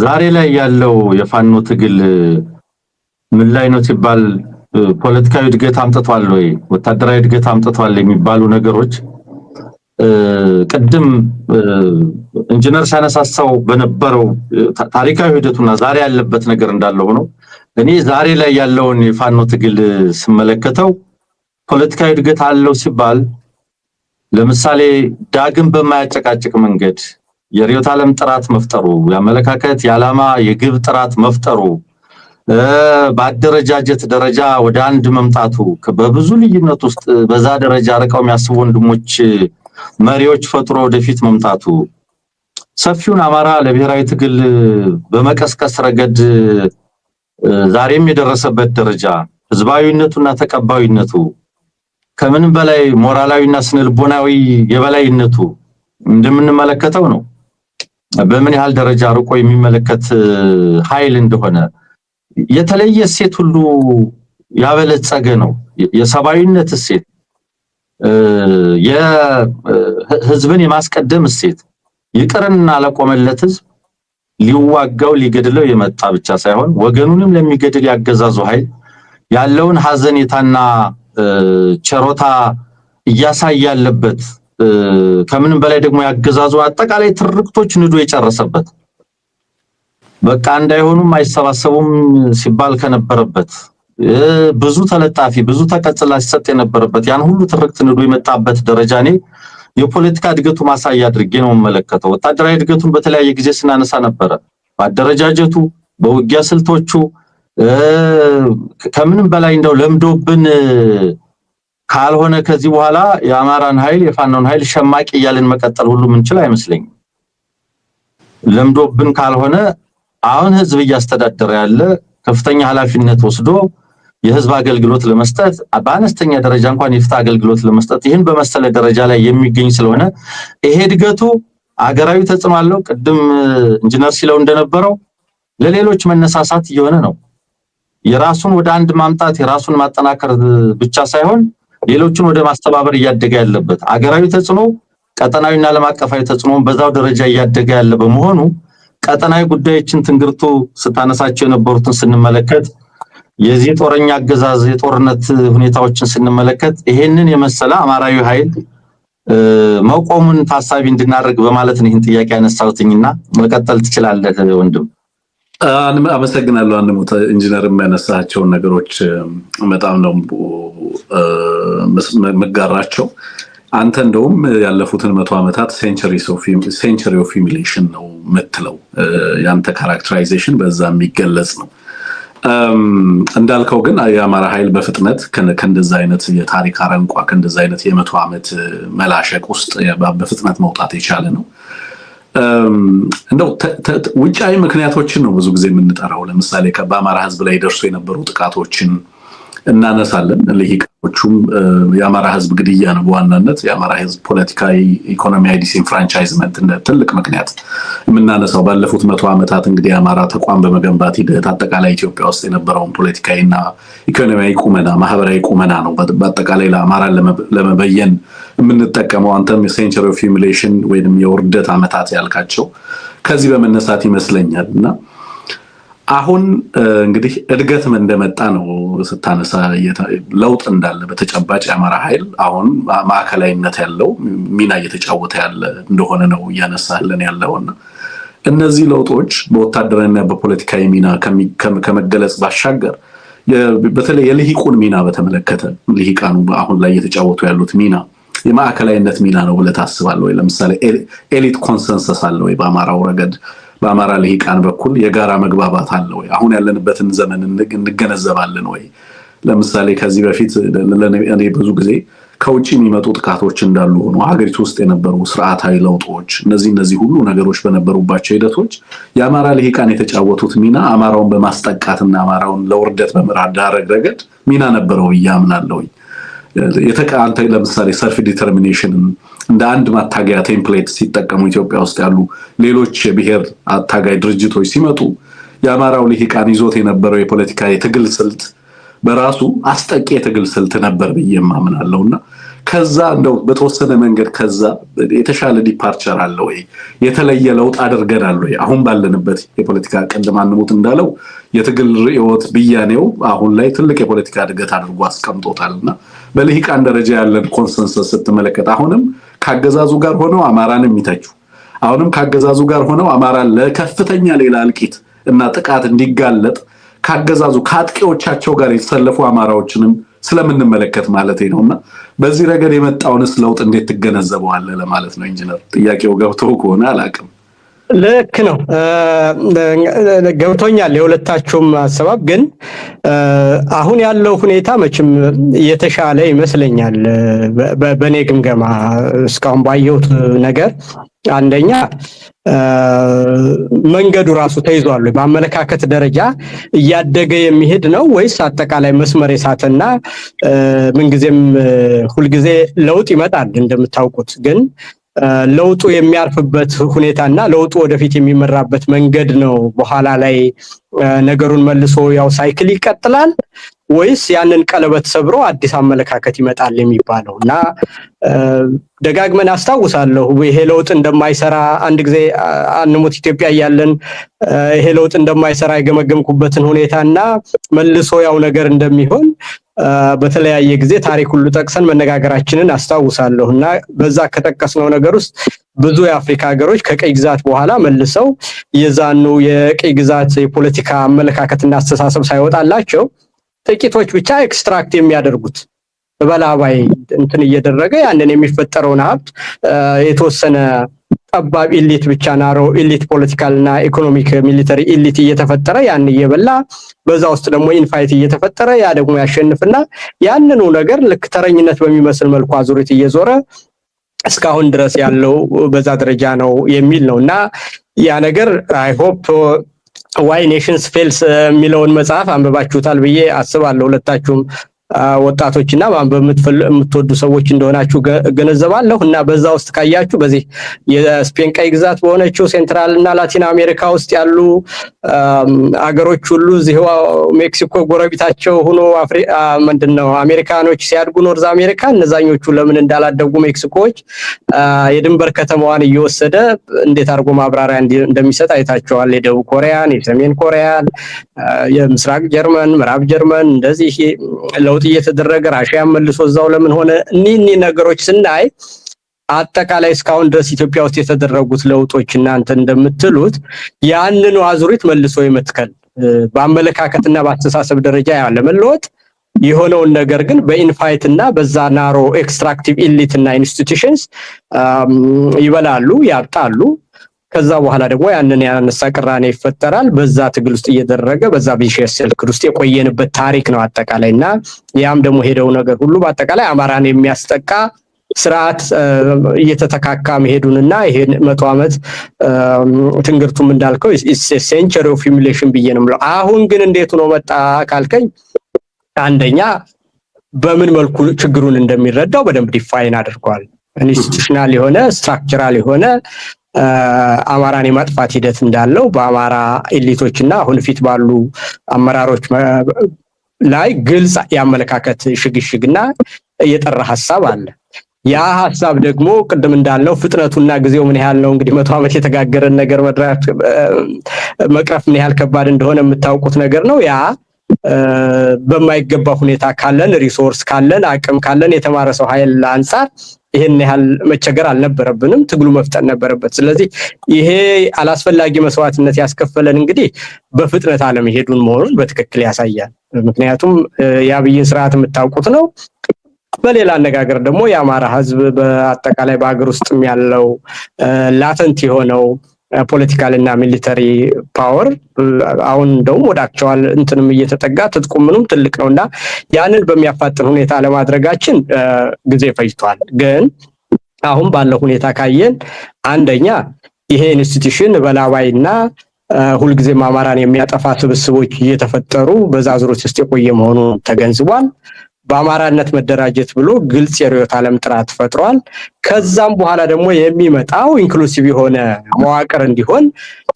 ዛሬ ላይ ያለው የፋኖ ትግል ምን ላይ ነው ሲባል ፖለቲካዊ እድገት አምጥቷል ወይ ወታደራዊ እድገት አምጥቷል የሚባሉ ነገሮች ቅድም ኢንጂነር ሳነሳሳው በነበረው ታሪካዊ ሂደቱና ዛሬ ያለበት ነገር እንዳለው ነው። እኔ ዛሬ ላይ ያለውን የፋኖ ትግል ስመለከተው ፖለቲካዊ እድገት አለው ሲባል ለምሳሌ ዳግም በማያጨቃጭቅ መንገድ የሪዮት ዓለም ጥራት መፍጠሩ፣ የአመለካከት የዓላማ የግብ ጥራት መፍጠሩ፣ በአደረጃጀት ደረጃ ወደ አንድ መምጣቱ፣ በብዙ ልዩነት ውስጥ በዛ ደረጃ ርቀው የሚያስቡ ወንድሞች መሪዎች ፈጥሮ ወደፊት መምጣቱ፣ ሰፊውን አማራ ለብሔራዊ ትግል በመቀስቀስ ረገድ ዛሬም የደረሰበት ደረጃ ህዝባዊነቱና ተቀባይነቱ ከምንም በላይ ሞራላዊና ስነልቦናዊ የበላይነቱ እንደምንመለከተው ነው። በምን ያህል ደረጃ ርቆ የሚመለከት ኃይል እንደሆነ የተለየ እሴት ሁሉ ያበለጸገ ነው። የሰብአዊነት እሴት፣ የህዝብን የማስቀደም እሴት ይቅርና ለቆመለት ህዝብ ሊዋጋው ሊገድለው የመጣ ብቻ ሳይሆን ወገኑንም ለሚገድል ያገዛዙ ኃይል ያለውን ሐዘኔታና ቸሮታ እያሳየ ያለበት ከምንም በላይ ደግሞ ያገዛዙ አጠቃላይ ትርክቶች ንዶ የጨረሰበት በቃ እንዳይሆኑም አይሰባሰቡም ሲባል ከነበረበት ብዙ ተለጣፊ ብዙ ተቀጽላ ሲሰጥ የነበረበት ያን ሁሉ ትርክት ንዶ የመጣበት ደረጃ እኔ የፖለቲካ እድገቱ ማሳያ አድርጌ ነው የምመለከተው። ወታደራዊ እድገቱን በተለያየ ጊዜ ስናነሳ ነበረ። በአደረጃጀቱ በውጊያ ስልቶቹ ከምንም በላይ እንደው ለምዶብን ካልሆነ ከዚህ በኋላ የአማራን ኃይል የፋኖን ኃይል ሸማቂ እያልን መቀጠል ሁሉ ምንችል አይመስለኝም። ለምዶብን ካልሆነ አሁን ህዝብ እያስተዳደረ ያለ ከፍተኛ ኃላፊነት ወስዶ የህዝብ አገልግሎት ለመስጠት በአነስተኛ ደረጃ እንኳን የፍትህ አገልግሎት ለመስጠት ይህን በመሰለ ደረጃ ላይ የሚገኝ ስለሆነ ይሄ እድገቱ አገራዊ ተጽዕኖ አለው። ቅድም ኢንጂነር ሲለው እንደነበረው ለሌሎች መነሳሳት እየሆነ ነው። የራሱን ወደ አንድ ማምጣት የራሱን ማጠናከር ብቻ ሳይሆን ሌሎችን ወደ ማስተባበር እያደገ ያለበት አገራዊ ተጽዕኖ ቀጠናዊና ዓለም አቀፋዊ ተጽዕኖ በዛው ደረጃ እያደገ ያለ በመሆኑ ቀጠናዊ ጉዳዮችን ትንግርቱ ስታነሳቸው የነበሩትን ስንመለከት የዚህ ጦረኛ አገዛዝ የጦርነት ሁኔታዎችን ስንመለከት ይሄንን የመሰለ አማራዊ ኃይል መቆሙን ታሳቢ እንድናደርግ በማለት ነው ይህን ጥያቄ ያነሳሁትኝና መቀጠል ትችላለህ ወንድም። አመሰግናለሁ። አንሙት ኢንጂነር የሚያነሳቸውን ነገሮች በጣም ነው መጋራቸው። አንተ እንደውም ያለፉትን 100 ዓመታት ሴንቸሪ ኦፍ ሂሚሌሽን ነው የምትለው። ያንተ ካራክተራይዜሽን በዛ የሚገለጽ ነው። እንዳልከው ግን የአማራ ኃይል በፍጥነት ከእንደዛ አይነት የታሪክ አረንቋ ከእንደዛ አይነት የ100 ዓመት መላሸቅ ውስጥ በፍጥነት መውጣት የቻለ ነው። እንደው ውጫዊ ምክንያቶችን ነው ብዙ ጊዜ የምንጠራው። ለምሳሌ በአማራ ህዝብ ላይ ደርሶ የነበሩ ጥቃቶችን እናነሳለን። ልሂቃኖቹም የአማራ ህዝብ ግድያ ነው በዋናነት የአማራ ህዝብ ፖለቲካዊ ኢኮኖሚያዊ ዲስኢንፍራንቻይዝመንት እንደ ትልቅ ምክንያት የምናነሳው። ባለፉት 100 ዓመታት እንግዲህ የአማራ ተቋም በመገንባት ሂደት አጠቃላይ ኢትዮጵያ ውስጥ የነበረውን ፖለቲካዊና ኢኮኖሚያዊ ቁመና ማህበራዊ ቁመና ነው በአጠቃላይ ለአማራን ለመበየን የምንጠቀመው። አንተም ሴንቸሪ ኦፍ ሂዩሚሌሽን ወይም የውርደት ዓመታት ያልካቸው ከዚህ በመነሳት ይመስለኛል እና አሁን እንግዲህ እድገት ምን እንደመጣ ነው ስታነሳ ለውጥ እንዳለ በተጨባጭ የአማራ ኃይል አሁን ማዕከላዊነት ያለው ሚና እየተጫወተ ያለ እንደሆነ ነው እያነሳለን ያለውና እነዚህ ለውጦች በወታደራዊና በፖለቲካዊ ሚና ከመገለጽ ባሻገር በተለይ የልሂቁን ሚና በተመለከተ ልሂቃኑ አሁን ላይ እየተጫወቱ ያሉት ሚና የማዕከላዊነት ሚና ነው ብለህ ታስባለህ ወይ? ለምሳሌ ኤሊት ኮንሰንሰስ አለ ወይ በአማራው ረገድ? በአማራ ልሂቃን በኩል የጋራ መግባባት አለ ወይ? አሁን ያለንበትን ዘመን እንገነዘባለን ወይ? ለምሳሌ ከዚህ በፊት እኔ ብዙ ጊዜ ከውጭ የሚመጡ ጥቃቶች እንዳሉ ሆኖ ሀገሪቱ ውስጥ የነበሩ ስርዓታዊ ለውጦች እነዚህ ሁሉ ነገሮች በነበሩባቸው ሂደቶች የአማራ ልሂቃን የተጫወቱት ሚና አማራውን በማስጠቃትና አማራውን ለውርደት በመዳረግ ረገድ ሚና ነበረው እያምናለሁ። የተቃንተ ለምሳሌ ሰልፍ ዲተርሚኔሽን እንደ አንድ ማታገያ ቴምፕሌት ሲጠቀሙ ኢትዮጵያ ውስጥ ያሉ ሌሎች የብሔር አታጋይ ድርጅቶች ሲመጡ የአማራው ልሂቃን ይዞት የነበረው የፖለቲካ የትግል ስልት በራሱ አስጠቂ የትግል ስልት ነበር ብዬ ማምናለሁና ከዛ እንደው በተወሰነ መንገድ ከዛ የተሻለ ዲፓርቸር አለ ወይ? የተለየ ለውጥ አድርገናል ወይ? አሁን ባለንበት የፖለቲካ ቀንደም አንሙት እንዳለው የትግል ርዕዮት ብያኔው አሁን ላይ ትልቅ የፖለቲካ እድገት አድርጎ አስቀምጦታልና በልሂቃን ደረጃ ያለን ኮንሰንሰስ ስትመለከት አሁንም ካገዛዙ ጋር ሆነው አማራን የሚተቹ አሁንም ካገዛዙ ጋር ሆነው አማራን ለከፍተኛ ሌላ እልቂት እና ጥቃት እንዲጋለጥ ካገዛዙ ከአጥቂዎቻቸው ጋር የተሰለፉ አማራዎችንም ስለምንመለከት ማለት ነውና በዚህ ረገድ የመጣውንስ ለውጥ እንዴት ትገነዘበዋለህ ለማለት ነው። ኢንጂነር ጥያቄው ገብቶ ከሆነ አላውቅም። ልክ ነው፣ ገብቶኛል የሁለታችሁም ሐሳብ። ግን አሁን ያለው ሁኔታ መቼም የተሻለ ይመስለኛል በኔ ግምገማ እስካሁን ባየሁት ነገር። አንደኛ መንገዱ ራሱ ተይዟል። በአመለካከት ደረጃ እያደገ የሚሄድ ነው ወይስ አጠቃላይ መስመር የሳተና ምንጊዜም ሁልጊዜ ለውጥ ይመጣል እንደምታውቁት፣ ግን ለውጡ የሚያርፍበት ሁኔታና ለውጡ ወደፊት የሚመራበት መንገድ ነው በኋላ ላይ ነገሩን መልሶ ያው ሳይክል ይቀጥላል ወይስ ያንን ቀለበት ሰብሮ አዲስ አመለካከት ይመጣል የሚባለው? እና ደጋግመን አስታውሳለሁ ይሄ ለውጥ እንደማይሰራ አንድ ጊዜ አንሙት ኢትዮጵያ እያለን ይሄ ለውጥ እንደማይሰራ የገመገምኩበትን ሁኔታና መልሶ ያው ነገር እንደሚሆን በተለያየ ጊዜ ታሪክ ሁሉ ጠቅሰን መነጋገራችንን አስታውሳለሁና በዛ ከጠቀስነው ነገር ውስጥ ብዙ የአፍሪካ ሀገሮች ከቀይ ግዛት በኋላ መልሰው የዛኑ የቀይ ግዛት የፖለቲካ አመለካከትና አስተሳሰብ ሳይወጣላቸው ጥቂቶች ብቻ ኤክስትራክት የሚያደርጉት በላባይ እንትን እየደረገ ያንን የሚፈጠረውን ሀብት የተወሰነ ጠባብ ኢሊት ብቻ ናሮ ኢሊት ፖለቲካልና ኢኮኖሚክ ሚሊተሪ ኢሊት እየተፈጠረ ያን እየበላ በዛ ውስጥ ደግሞ ኢንፋይት እየተፈጠረ ያ ደግሞ ያሸንፍና ያንኑ ነገር ልክ ተረኝነት በሚመስል መልኩ አዙሪት እየዞረ እስካሁን ድረስ ያለው በዛ ደረጃ ነው የሚል ነውና ያ ነገር አይ ሆፕ ዋይ ኔሽንስ ፌልስ የሚለውን መጽሐፍ አንብባችሁታል ብዬ አስባለሁ። ሁለታችሁም ወጣቶችና ማንበብ የምትወዱ ሰዎች እንደሆናችሁ ገነዘባለሁ እና በዛ ውስጥ ካያችሁ በዚህ የስፔን ቀይ ግዛት በሆነችው ሴንትራል እና ላቲን አሜሪካ ውስጥ ያሉ አገሮች ሁሉ እዚሁ ሜክሲኮ ጎረቤታቸው ሆኖ ምንድነው አሜሪካኖች ሲያድጉ ኖርዝ አሜሪካ እነዛኞቹ ለምን እንዳላደጉ ሜክሲኮዎች የድንበር ከተማዋን እየወሰደ እንዴት አድርጎ ማብራሪያ እንደሚሰጥ አይታችኋል። የደቡብ ኮሪያን፣ የሰሜን ኮሪያን፣ የምስራቅ ጀርመን፣ ምዕራብ ጀርመን እንደዚህ ለውጥ እየተደረገ ራሽያ መልሶ እዛው ለምን ሆነ እኒ ነገሮች ስናይ አጠቃላይ እስካሁን ድረስ ኢትዮጵያ ውስጥ የተደረጉት ለውጦች እናንተ እንደምትሉት ያንኑ አዙሪት መልሶ ይመትከል በአመለካከትና በአስተሳሰብ ደረጃ ያለ መለወጥ የሆነውን ነገር ግን በኢንፋይት እና በዛ ናሮ ኤክስትራክቲቭ ኢሊት እና ኢንስቲትዩሽንስ ይበላሉ፣ ያጣሉ። ከዛ በኋላ ደግሞ ያንን ያነሳ ቅራኔ ይፈጠራል። በዛ ትግል ውስጥ እየደረገ በዛ ቢሸስ ስልክ ውስጥ የቆየንበት ታሪክ ነው አጠቃላይና ያም ደግሞ ሄደው ነገር ሁሉ በአጠቃላይ አማራን የሚያስጠቃ ስርዓት እየተተካካ መሄዱንና ይሄን 100 ዓመት ትንግርቱም እንዳልከው ሴንቸሪ ኦፍ ሂዩሚሌሽን ብዬ ነው። አሁን ግን እንዴት ነው መጣ ካልከኝ አንደኛ በምን መልኩ ችግሩን እንደሚረዳው በደንብ ዲፋይን አድርጓል። ኢንስቲትዩሽናል የሆነ ስትራክቸራል የሆነ አማራን የማጥፋት ሂደት እንዳለው በአማራ ኤሊቶችና አሁን ፊት ባሉ አመራሮች ላይ ግልጽ ያመለካከት ሽግሽግና የጠራ ሐሳብ አለ። ያ ሐሳብ ደግሞ ቅድም እንዳለው ፍጥነቱና ጊዜው ምን ያህል ነው እንግዲህ 100 ዓመት የተጋገረን ነገር መቅረፍ ምን ያህል ከባድ እንደሆነ የምታውቁት ነገር ነው። ያ በማይገባ ሁኔታ ካለን ሪሶርስ ካለን አቅም ካለን የተማረ ሰው ኃይል አንፃር ይሄን ያህል መቸገር አልነበረብንም፣ ትግሉ መፍጠን ነበረበት። ስለዚህ ይሄ አላስፈላጊ መስዋዕትነት ያስከፈለን እንግዲህ በፍጥነት አለመሄዱን መሆኑን በትክክል ያሳያል። ምክንያቱም የአብይን ስርዓት የምታውቁት ነው። በሌላ አነጋገር ደግሞ የአማራ ህዝብ በአጠቃላይ በአገር ውስጥም ያለው ላተንት የሆነው ፖለቲካል እና ሚሊተሪ ፓወር አሁን እንደውም ወደ አክቹዋል እንትንም እየተጠጋ ትጥቁ ምኑም ትልቅ ነውና ያንን በሚያፋጥን ሁኔታ ለማድረጋችን ጊዜ ፈጅቷል። ግን አሁን ባለው ሁኔታ ካየን አንደኛ ይሄ ኢንስቲትዩሽን በላባይና ሁልጊዜም አማራን የሚያጠፋ ስብስቦች እየተፈጠሩ በዛዝሮች ውስጥ የቆየ መሆኑን ተገንዝቧል። በአማራነት መደራጀት ብሎ ግልጽ የርዕዮተ ዓለም ጥራት ፈጥሯል። ከዛም በኋላ ደግሞ የሚመጣው ኢንክሉሲቭ የሆነ መዋቅር እንዲሆን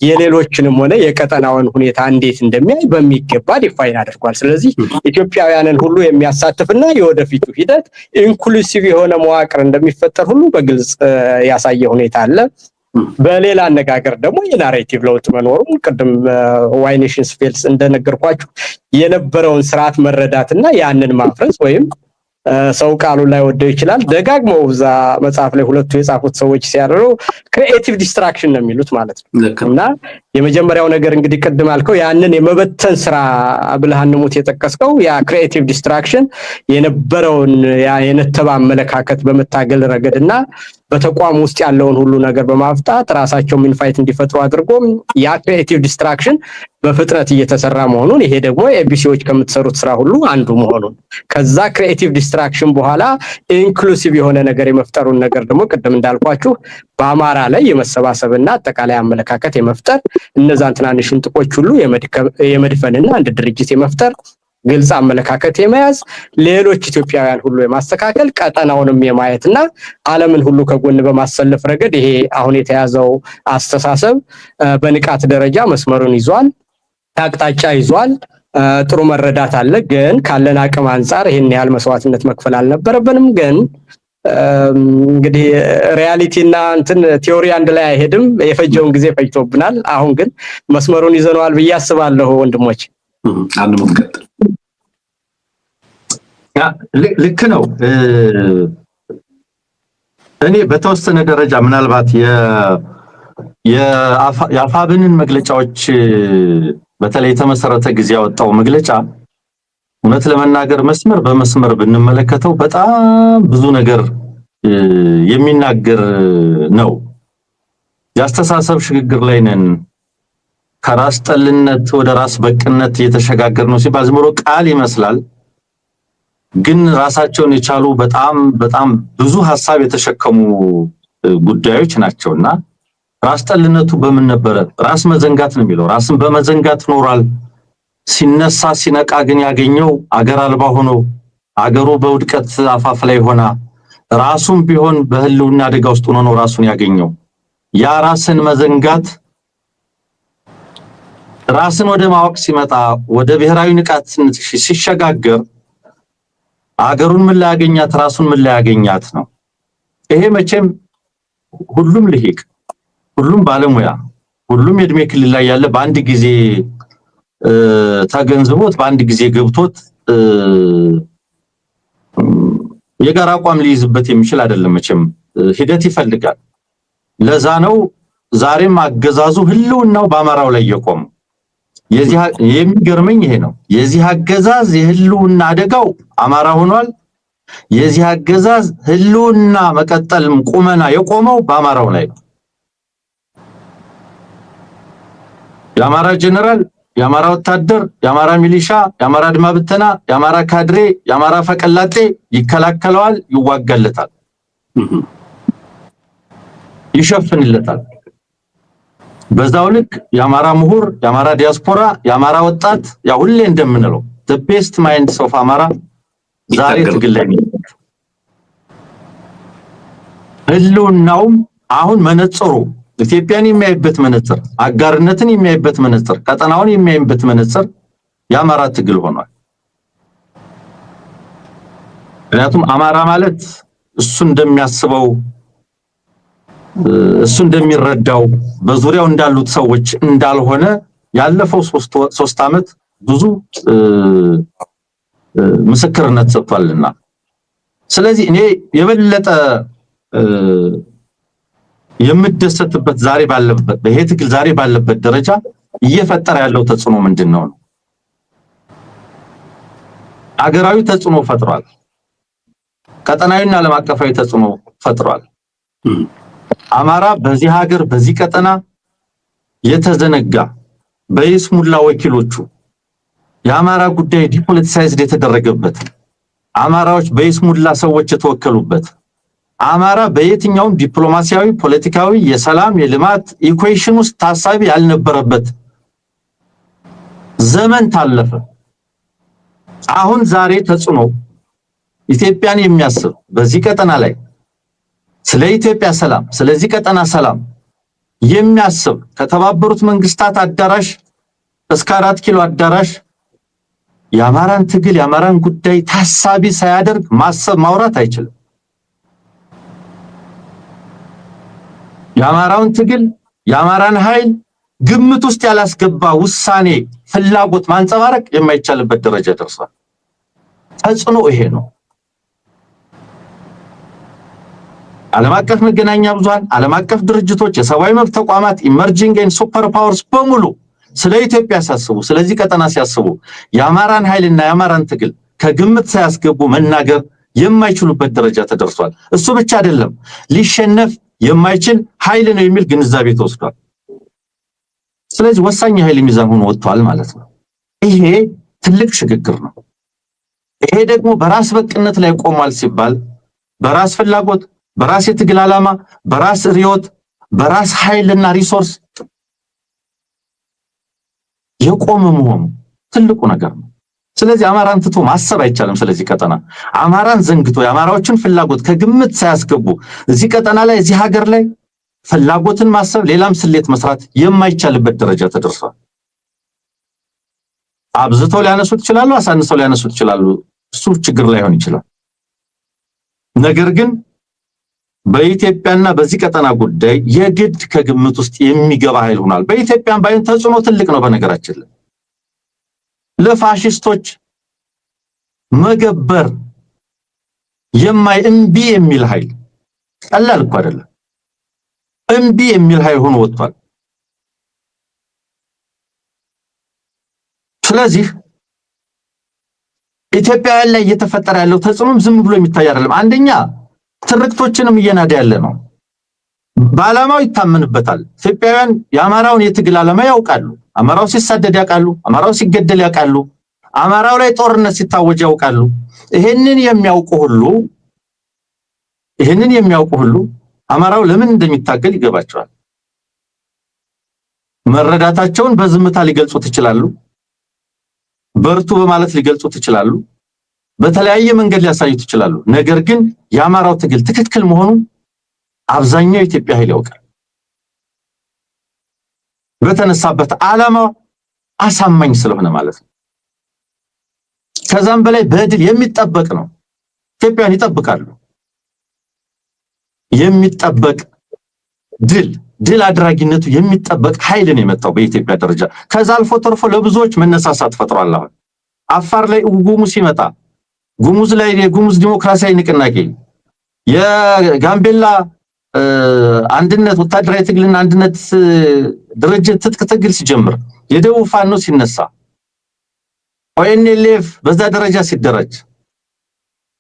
የሌሎችንም ሆነ የቀጠናውን ሁኔታ እንዴት እንደሚያይ በሚገባ ዲፋይን አድርጓል። ስለዚህ ኢትዮጵያውያንን ሁሉ የሚያሳትፍና የወደፊቱ ሂደት ኢንክሉሲቭ የሆነ መዋቅር እንደሚፈጠር ሁሉ በግልጽ ያሳየ ሁኔታ አለ። በሌላ አነጋገር ደግሞ የናሬቲቭ ለውጥ መኖሩን ቅድም ዋይ ኔሽንስ ፌልስ እንደነገርኳችሁ የነበረውን ስርዓት መረዳትና ያንን ማፍረስ ወይም ሰው ቃሉን ላይ ወደው ይችላል ደጋግመው እዛ መጽሐፍ ላይ ሁለቱ የጻፉት ሰዎች ሲያደሩ ክሪኤቲቭ ዲስትራክሽን ነው የሚሉት ማለት ነው። እና የመጀመሪያው ነገር እንግዲህ ቅድም አልከው ያንን የመበተን ስራ ብልሃንሙት የጠቀስከው ያ ክሪኤቲቭ ዲስትራክሽን የነበረውን ያ የነተባ አመለካከት በመታገል ረገድና በተቋም ውስጥ ያለውን ሁሉ ነገር በማፍጣት ራሳቸው ኢንፋይት እንዲፈጥሩ አድርጎ ያ ክሪኤቲቭ ዲስትራክሽን በፍጥነት እየተሰራ መሆኑን ይሄ ደግሞ ኤቢሲዎች ከምትሰሩት ስራ ሁሉ አንዱ መሆኑን ከዛ ክሪኤቲቭ ዲስትራክሽን በኋላ ኢንክሉሲቭ የሆነ ነገር የመፍጠሩን ነገር ደግሞ ቅድም እንዳልኳችሁ በአማራ ላይ የመሰባሰብና አጠቃላይ አመለካከት የመፍጠር እነዛን ትናንሽ እንጥቆች ሁሉ የመድፈንና አንድ ድርጅት የመፍጠር ግልጽ አመለካከት የመያዝ ሌሎች ኢትዮጵያውያን ሁሉ የማስተካከል ቀጠናውንም የማየትና ዓለምን ሁሉ ከጎን በማሰለፍ ረገድ ይሄ አሁን የተያዘው አስተሳሰብ በንቃት ደረጃ መስመሩን ይዟል፣ አቅጣጫ ይዟል። ጥሩ መረዳት አለ። ግን ካለን አቅም አንፃር ይሄን ያህል መስዋዕትነት መክፈል አልነበረብንም። ግን እንግዲህ ሪያሊቲና እንትን ቲዮሪ አንድ ላይ አይሄድም። የፈጀውን ጊዜ ፈጅቶብናል። አሁን ግን መስመሩን ይዘነዋል ብዬ አስባለሁ ወንድሞች። ልክ ነው። እኔ በተወሰነ ደረጃ ምናልባት የአፋብንን መግለጫዎች በተለይ የተመሰረተ ጊዜ ያወጣው መግለጫ እውነት ለመናገር መስመር በመስመር ብንመለከተው በጣም ብዙ ነገር የሚናገር ነው። ያስተሳሰብ ሽግግር ላይ ነን፣ ከራስ ጠልነት ወደ ራስ በቅነት እየተሸጋገር ነው ሲባል ዝም ብሎ ቃል ይመስላል። ግን ራሳቸውን የቻሉ በጣም ብዙ ሐሳብ የተሸከሙ ጉዳዮች ናቸውና ራስ ጠልነቱ በምን ነበረ? ራስ መዘንጋት ነው የሚለው። ራስን በመዘንጋት ኖሯል። ሲነሳ ሲነቃ ግን ያገኘው አገር አልባ ሆኖ አገሩ በውድቀት አፋፍ ላይ ሆና ራሱም ቢሆን በህልውና አደጋ ውስጥ ሆኖ ነው ራሱን ያገኘው። ያ ራስን መዘንጋት ራስን ወደ ማወቅ ሲመጣ ወደ ብሔራዊ ንቃት ሲሸጋገር አገሩን ምን ላይ ያገኛት ራሱን ምን ላይ ያገኛት ነው። ይሄ መቼም ሁሉም ልሂቅ፣ ሁሉም ባለሙያ፣ ሁሉም የእድሜ ክልል ላይ ያለ በአንድ ጊዜ ተገንዝቦት በአንድ ጊዜ ገብቶት የጋራ አቋም ሊይዝበት የሚችል አይደለም። መቼም ሂደት ይፈልጋል። ለዛ ነው ዛሬም አገዛዙ ህልውናው በአማራው ላይ የቆመው። የሚገርመኝ ይሄ ነው። የዚህ አገዛዝ የህልውና አደጋው አማራ ሆኗል። የዚህ አገዛዝ ህልውና መቀጠልም ቁመና የቆመው በአማራው ላይ ነው። የአማራ ጀነራል፣ የአማራ ወታደር፣ የአማራ ሚሊሻ፣ የአማራ አድማ ብተና፣ የአማራ ካድሬ፣ የአማራ ፈቀላጤ ይከላከለዋል፣ ይዋጋለታል፣ ይሸፍንለታል። በዛው ልክ የአማራ ምሁር፣ የአማራ ዲያስፖራ፣ የአማራ ወጣት ያ ሁሌ እንደምንለው the best minds of አማራ ዛሬ ትግል ላይ ነው። ህልውናውም አሁን መነጽሩ ኢትዮጵያን የሚያይበት መነጽር፣ አጋርነትን የሚያይበት መነጽር፣ ቀጠናውን የሚያይበት መነጽር የአማራ ትግል ሆኗል። ምክንያቱም አማራ ማለት እሱ እንደሚያስበው እሱ እንደሚረዳው በዙሪያው እንዳሉት ሰዎች እንዳልሆነ ያለፈው 3 ዓመት ብዙ ምስክርነት ሰጥቷልና ስለዚህ እኔ የበለጠ የምደሰትበት ዛሬ ባለበት በሄ ትግል ዛሬ ባለበት ደረጃ እየፈጠረ ያለው ተጽዕኖ ምንድነው? አገራዊ ተጽዕኖ ፈጥሯል። ቀጠናዊና ዓለም አቀፋዊ ተጽዕኖ ፈጥሯል። አማራ በዚህ ሀገር በዚህ ቀጠና የተዘነጋ በይስሙላ ወኪሎቹ የአማራ ጉዳይ ዲፖለቲሳይዝድ የተደረገበት አማራዎች በይስሙላ ሰዎች የተወከሉበት አማራ በየትኛውም ዲፕሎማሲያዊ ፖለቲካዊ የሰላም የልማት ኢኩዌሽን ውስጥ ታሳቢ ያልነበረበት ዘመን ታለፈ። አሁን ዛሬ ተጽዕኖ ኢትዮጵያን የሚያስብ በዚህ ቀጠና ላይ ስለ ኢትዮጵያ ሰላም ስለዚህ ቀጠና ሰላም የሚያስብ ከተባበሩት መንግስታት አዳራሽ እስከ 4 ኪሎ አዳራሽ የአማራን ትግል የአማራን ጉዳይ ታሳቢ ሳያደርግ ማሰብ ማውራት አይችልም። የአማራውን ትግል የአማራን ኃይል ግምት ውስጥ ያላስገባ ውሳኔ ፍላጎት ማንጸባረቅ የማይቻልበት ደረጃ ደርሷል። ተጽዕኖ ይሄ ነው። ዓለም አቀፍ መገናኛ ብዙሃን፣ ዓለም አቀፍ ድርጅቶች፣ የሰብአዊ መብት ተቋማት፣ ኢመርጂንግ ኤንድ ሱፐር ፓወርስ በሙሉ ስለ ኢትዮጵያ ሲያስቡ ስለዚህ ቀጠና ሲያስቡ የአማራን ኃይልና የአማራን ትግል ከግምት ሳያስገቡ መናገር የማይችሉበት ደረጃ ተደርሷል። እሱ ብቻ አይደለም፣ ሊሸነፍ የማይችል ኃይል ነው የሚል ግንዛቤ ተወስዷል። ስለዚህ ወሳኝ ኃይል ሚዛን ሆኖ ወጥቷል ማለት ነው። ይሄ ትልቅ ሽግግር ነው። ይሄ ደግሞ በራስ በቅነት ላይ ቆሟል ሲባል በራስ ፍላጎት በራስ የትግል ዓላማ በራስ ሪዮት በራስ ኃይልና ሪሶርስ የቆመ መሆኑ ትልቁ ነገር ነው። ስለዚህ አማራን ትቶ ማሰብ አይቻልም። ስለዚህ ቀጠና አማራን ዘንግቶ የአማራዎችን ፍላጎት ከግምት ሳያስገቡ እዚህ ቀጠና ላይ እዚህ ሀገር ላይ ፍላጎትን ማሰብ ሌላም ስሌት መስራት የማይቻልበት ደረጃ ተደርሷል። አብዝተው ሊያነሱት ይችላሉ፣ አሳንሰው ሊያነሱት ይችላሉ። እሱ ችግር ላይሆን ይችላል። ነገር ግን በኢትዮጵያና በዚህ ቀጠና ጉዳይ የግድ ከግምት ውስጥ የሚገባ ኃይል ሆኗል። በኢትዮጵያም ባይን ተጽዕኖ ትልቅ ነው። በነገራችን ላይ ለፋሺስቶች መገበር እምቢ የሚል ኃይል ቀላል እኮ አይደለም። እምቢ የሚል ኃይል ሆኖ ወጥቷል። ስለዚህ ኢትዮጵያውያን ላይ እየተፈጠረ ያለው ተጽዕኖም ዝም ብሎ የሚታይ አይደለም። አንደኛ ትርክቶችንም እየናደ ያለ ነው። በዓላማው ይታመንበታል። ኢትዮጵያውያን የአማራውን የትግል ዓላማ ያውቃሉ። አማራው ሲሳደድ ያውቃሉ። አማራው ሲገደል ያውቃሉ። አማራው ላይ ጦርነት ሲታወጅ ያውቃሉ። ይሄንን የሚያውቁ ሁሉ አማራው ለምን እንደሚታገል ይገባቸዋል። መረዳታቸውን በዝምታ ሊገልጹት ይችላሉ። በርቱ በማለት ሊገልጹት ይችላሉ። በተለያየ መንገድ ሊያሳዩት ይችላሉ። ነገር ግን የአማራው ትግል ትክክል መሆኑን አብዛኛው የኢትዮጵያ ኃይል ያውቃል። በተነሳበት ዓላማ አሳማኝ ስለሆነ ማለት ነው። ከዛም በላይ በድል የሚጠበቅ ነው። ኢትዮጵያን ይጠብቃሉ። የሚጠበቅ ድል አድራጊነቱ የሚጠበቅ ኃይል ነው የመጣው በኢትዮጵያ ደረጃ። ከዛ አልፎ ተርፎ ለብዙዎች መነሳሳት ፈጥሯል። አሁን አፋር ላይ ጉሙዝ ሲመጣ ጉሙዝ ላይ የጉሙዝ ዲሞክራሲያዊ ንቅናቄ የጋምቤላ አንድነት ወታደራዊ ትግልና አንድነት ድርጅት ትጥቅ ትግል ሲጀምር የደቡብ ፋኖ ሲነሳ ኦኤንኤልኤፍ በዛ ደረጃ ሲደረጅ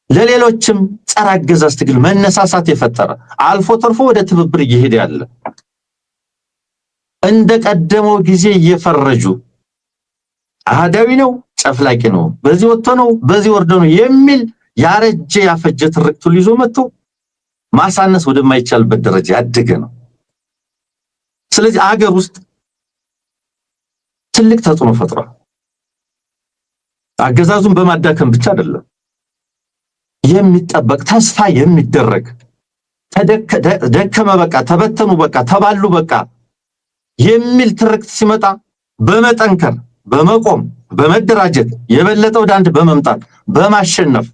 ለሌሎችም ጸረ አገዛዝ ትግል መነሳሳት የፈጠረ አልፎ ተርፎ ወደ ትብብር እየሄደ ያለ እንደቀደመው ጊዜ እየፈረጁ አሃዳዊ ነው ጨፍላቂ ነው በዚህ ወጥቶ ነው በዚህ ወርዶ ነው የሚል ያረጀ ያፈጀ ትርክቱን ይዞ መጥቶ ማሳነስ ወደማይቻልበት ደረጃ ያደገ ነው። ስለዚህ አገር ውስጥ ትልቅ ተጽዕኖ ፈጥሯል። አገዛዙን በማዳከም ብቻ አይደለም የሚጠበቅ ተስፋ የሚደረግ ደከመ በቃ ተበተኑ በቃ ተባሉ በቃ የሚል ትርክት ሲመጣ በመጠንከር በመቆም በመደራጀት የበለጠ ወደ አንድ በመምጣት በማሸነፍ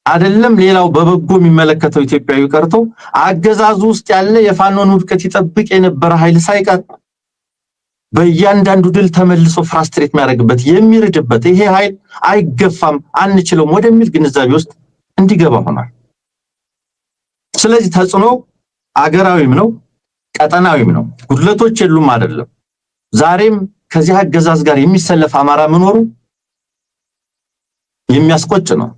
አይደለም ሌላው በበጎ የሚመለከተው ኢትዮጵያዊ ቀርቶ አገዛዙ ውስጥ ያለ የፋኖን ውድቀት ይጠብቅ የነበረ ኃይል ሳይቀር በእያንዳንዱ ድል ተመልሶ ፍራስትሬት የሚያደርግበት የሚርድበት ይሄ ኃይል አይገፋም አንችልም ወደሚል ግንዛቤ ውስጥ እንዲገባ ሆኗል። ስለዚህ ተጽዕኖ አገራዊም ነው ቀጠናዊም ነው። ጉድለቶች የሉም አይደለም። ዛሬም ከዚህ አገዛዝ ጋር የሚሰለፍ አማራ መኖሩ የሚያስቆጭ ነው።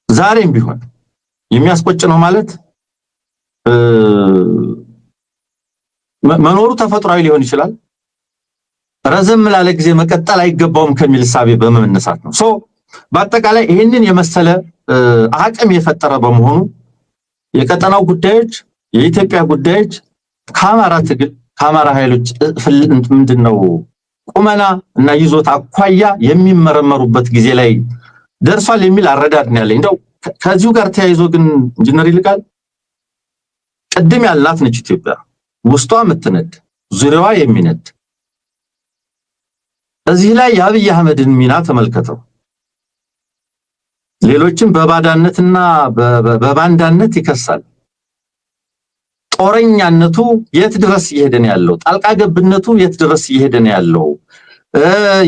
ዛሬም ቢሆን የሚያስቆጭ ነው ማለት መኖሩ ተፈጥሯዊ ሊሆን ይችላል። ረዘም ላለ ጊዜ መቀጠል አይገባውም ከሚል ሳቤ በመነሳት ነው። በአጠቃላይ ይህንን የመሰለ አቅም የፈጠረ በመሆኑ የቀጠናው ጉዳዮች የኢትዮጵያ ጉዳዮች ከአማራ ትግል ከአማራ ኃይሎች ምንድነው ቁመና እና ይዞታ አኳያ የሚመረመሩበት ጊዜ ላይ ደርሷል የሚል አረዳድ ነው ያለኝ። እንደው ከዚሁ ጋር ተያይዞ ግን ኢንጂነር ይልቃል ቅድም ያልናት ነች ኢትዮጵያ ውስጧ የምትነድ ዙሪያዋ የሚነድ እዚህ ላይ የአብይ አህመድን ሚና ተመልከተው። ሌሎችን በባዳነትና በባንዳነት ይከሳል። ጦረኛነቱ የት ድረስ እየሄደ ነው ያለው? ጣልቃ ገብነቱ የት ድረስ እየሄደ ነው ያለው?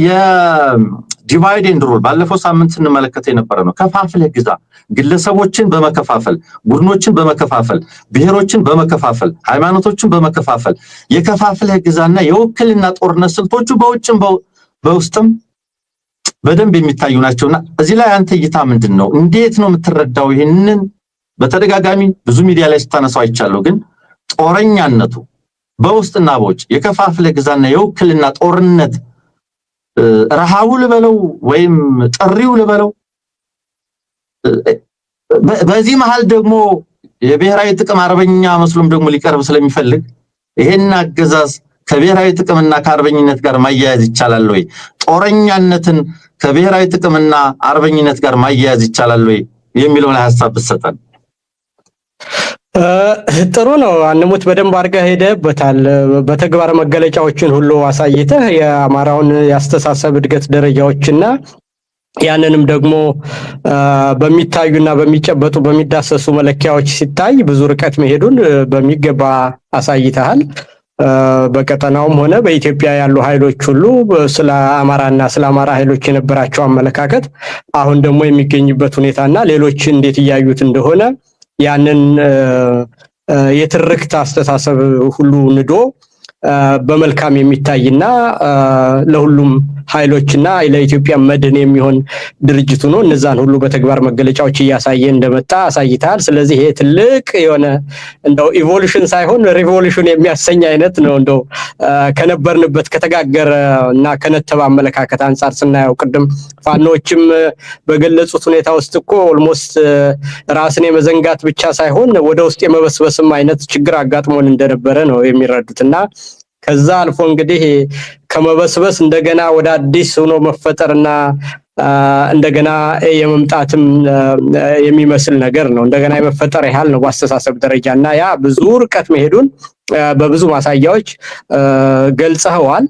የዲቫይድ ኤንድ ሩል ባለፈው ሳምንት ስንመለከተ የነበረ ነው። ከፋፍለህ ግዛ፣ ግለሰቦችን በመከፋፈል ቡድኖችን በመከፋፈል ብሔሮችን በመከፋፈል ሃይማኖቶችን በመከፋፈል የከፋፍለህ ግዛና የውክልና ጦርነት ስልቶቹ በውጭም በውስጥም በደንብ የሚታዩ ናቸውና እዚህ ላይ አንተ እይታ ምንድነው? እንዴት ነው የምትረዳው? ይሄንን በተደጋጋሚ ብዙ ሚዲያ ላይ ስታነሳው አይቻለሁ። ግን ጦረኛነቱ በውስጥና በውጭ የከፋፍለህ ግዛና የውክልና ጦርነት ረሃቡ ልበለው ወይም ጥሪው ልበለው በዚህ መሃል ደግሞ የብሔራዊ ጥቅም አርበኛ መስሎም ደግሞ ሊቀርብ ስለሚፈልግ ይሄን አገዛዝ ከብሔራዊ ጥቅምና ከአርበኝነት ጋር ማያያዝ ይቻላል ወይ? ጦረኛነትን ከብሔራዊ ጥቅምና አርበኝነት ጋር ማያያዝ ይቻላል ወይ የሚለውን ሐሳብ ብትሰጠን። ጥሩ ነው። አንሙት በደንብ አድርገህ ሄደህበታል። በተግባር መገለጫዎችን ሁሉ አሳይተህ የአማራውን ያስተሳሰብ እድገት ደረጃዎችና ያንንም ደግሞ በሚታዩና በሚጨበጡ በሚዳሰሱ መለኪያዎች ሲታይ ብዙ ርቀት መሄዱን በሚገባ አሳይተሃል። በቀጠናውም ሆነ በኢትዮጵያ ያሉ ኃይሎች ሁሉ ስለ አማራና ስለ አማራ ኃይሎች የነበራቸው አመለካከት አሁን ደግሞ የሚገኝበት ሁኔታና ሌሎች እንዴት እያዩት እንደሆነ ያንን የትርክት አስተሳሰብ ሁሉ ንዶ በመልካም የሚታይና ለሁሉም ኃይሎችና ለኢትዮጵያ መድን የሚሆን ድርጅት ሆኖ እነዛን ሁሉ በተግባር መገለጫዎች እያሳየ እንደመጣ አሳይታል። ስለዚህ ይሄ ትልቅ የሆነ እንደው ኢቮሉሽን ሳይሆን ሪቮሉሽን የሚያሰኝ አይነት ነው። እንደው ከነበርንበት ከተጋገረ እና ከነተባ አመለካከት አንፃር ስናየው ቅድም ፋኖችም በገለጹት ሁኔታ ውስጥ እኮ ኦልሞስት ራስን የመዘንጋት ብቻ ሳይሆን ወደ ውስጥ የመበስበስም አይነት ችግር አጋጥሞን እንደነበረ ነው የሚረዱትና ከዛ አልፎ እንግዲህ ከመበስበስ እንደገና ወደ አዲስ ሆኖ መፈጠርና እንደገና የመምጣትም የሚመስል ነገር ነው። እንደገና የመፈጠር ያህል ነው በአስተሳሰብ ደረጃና ያ ብዙ ርቀት መሄዱን በብዙ ማሳያዎች ገልጸዋል።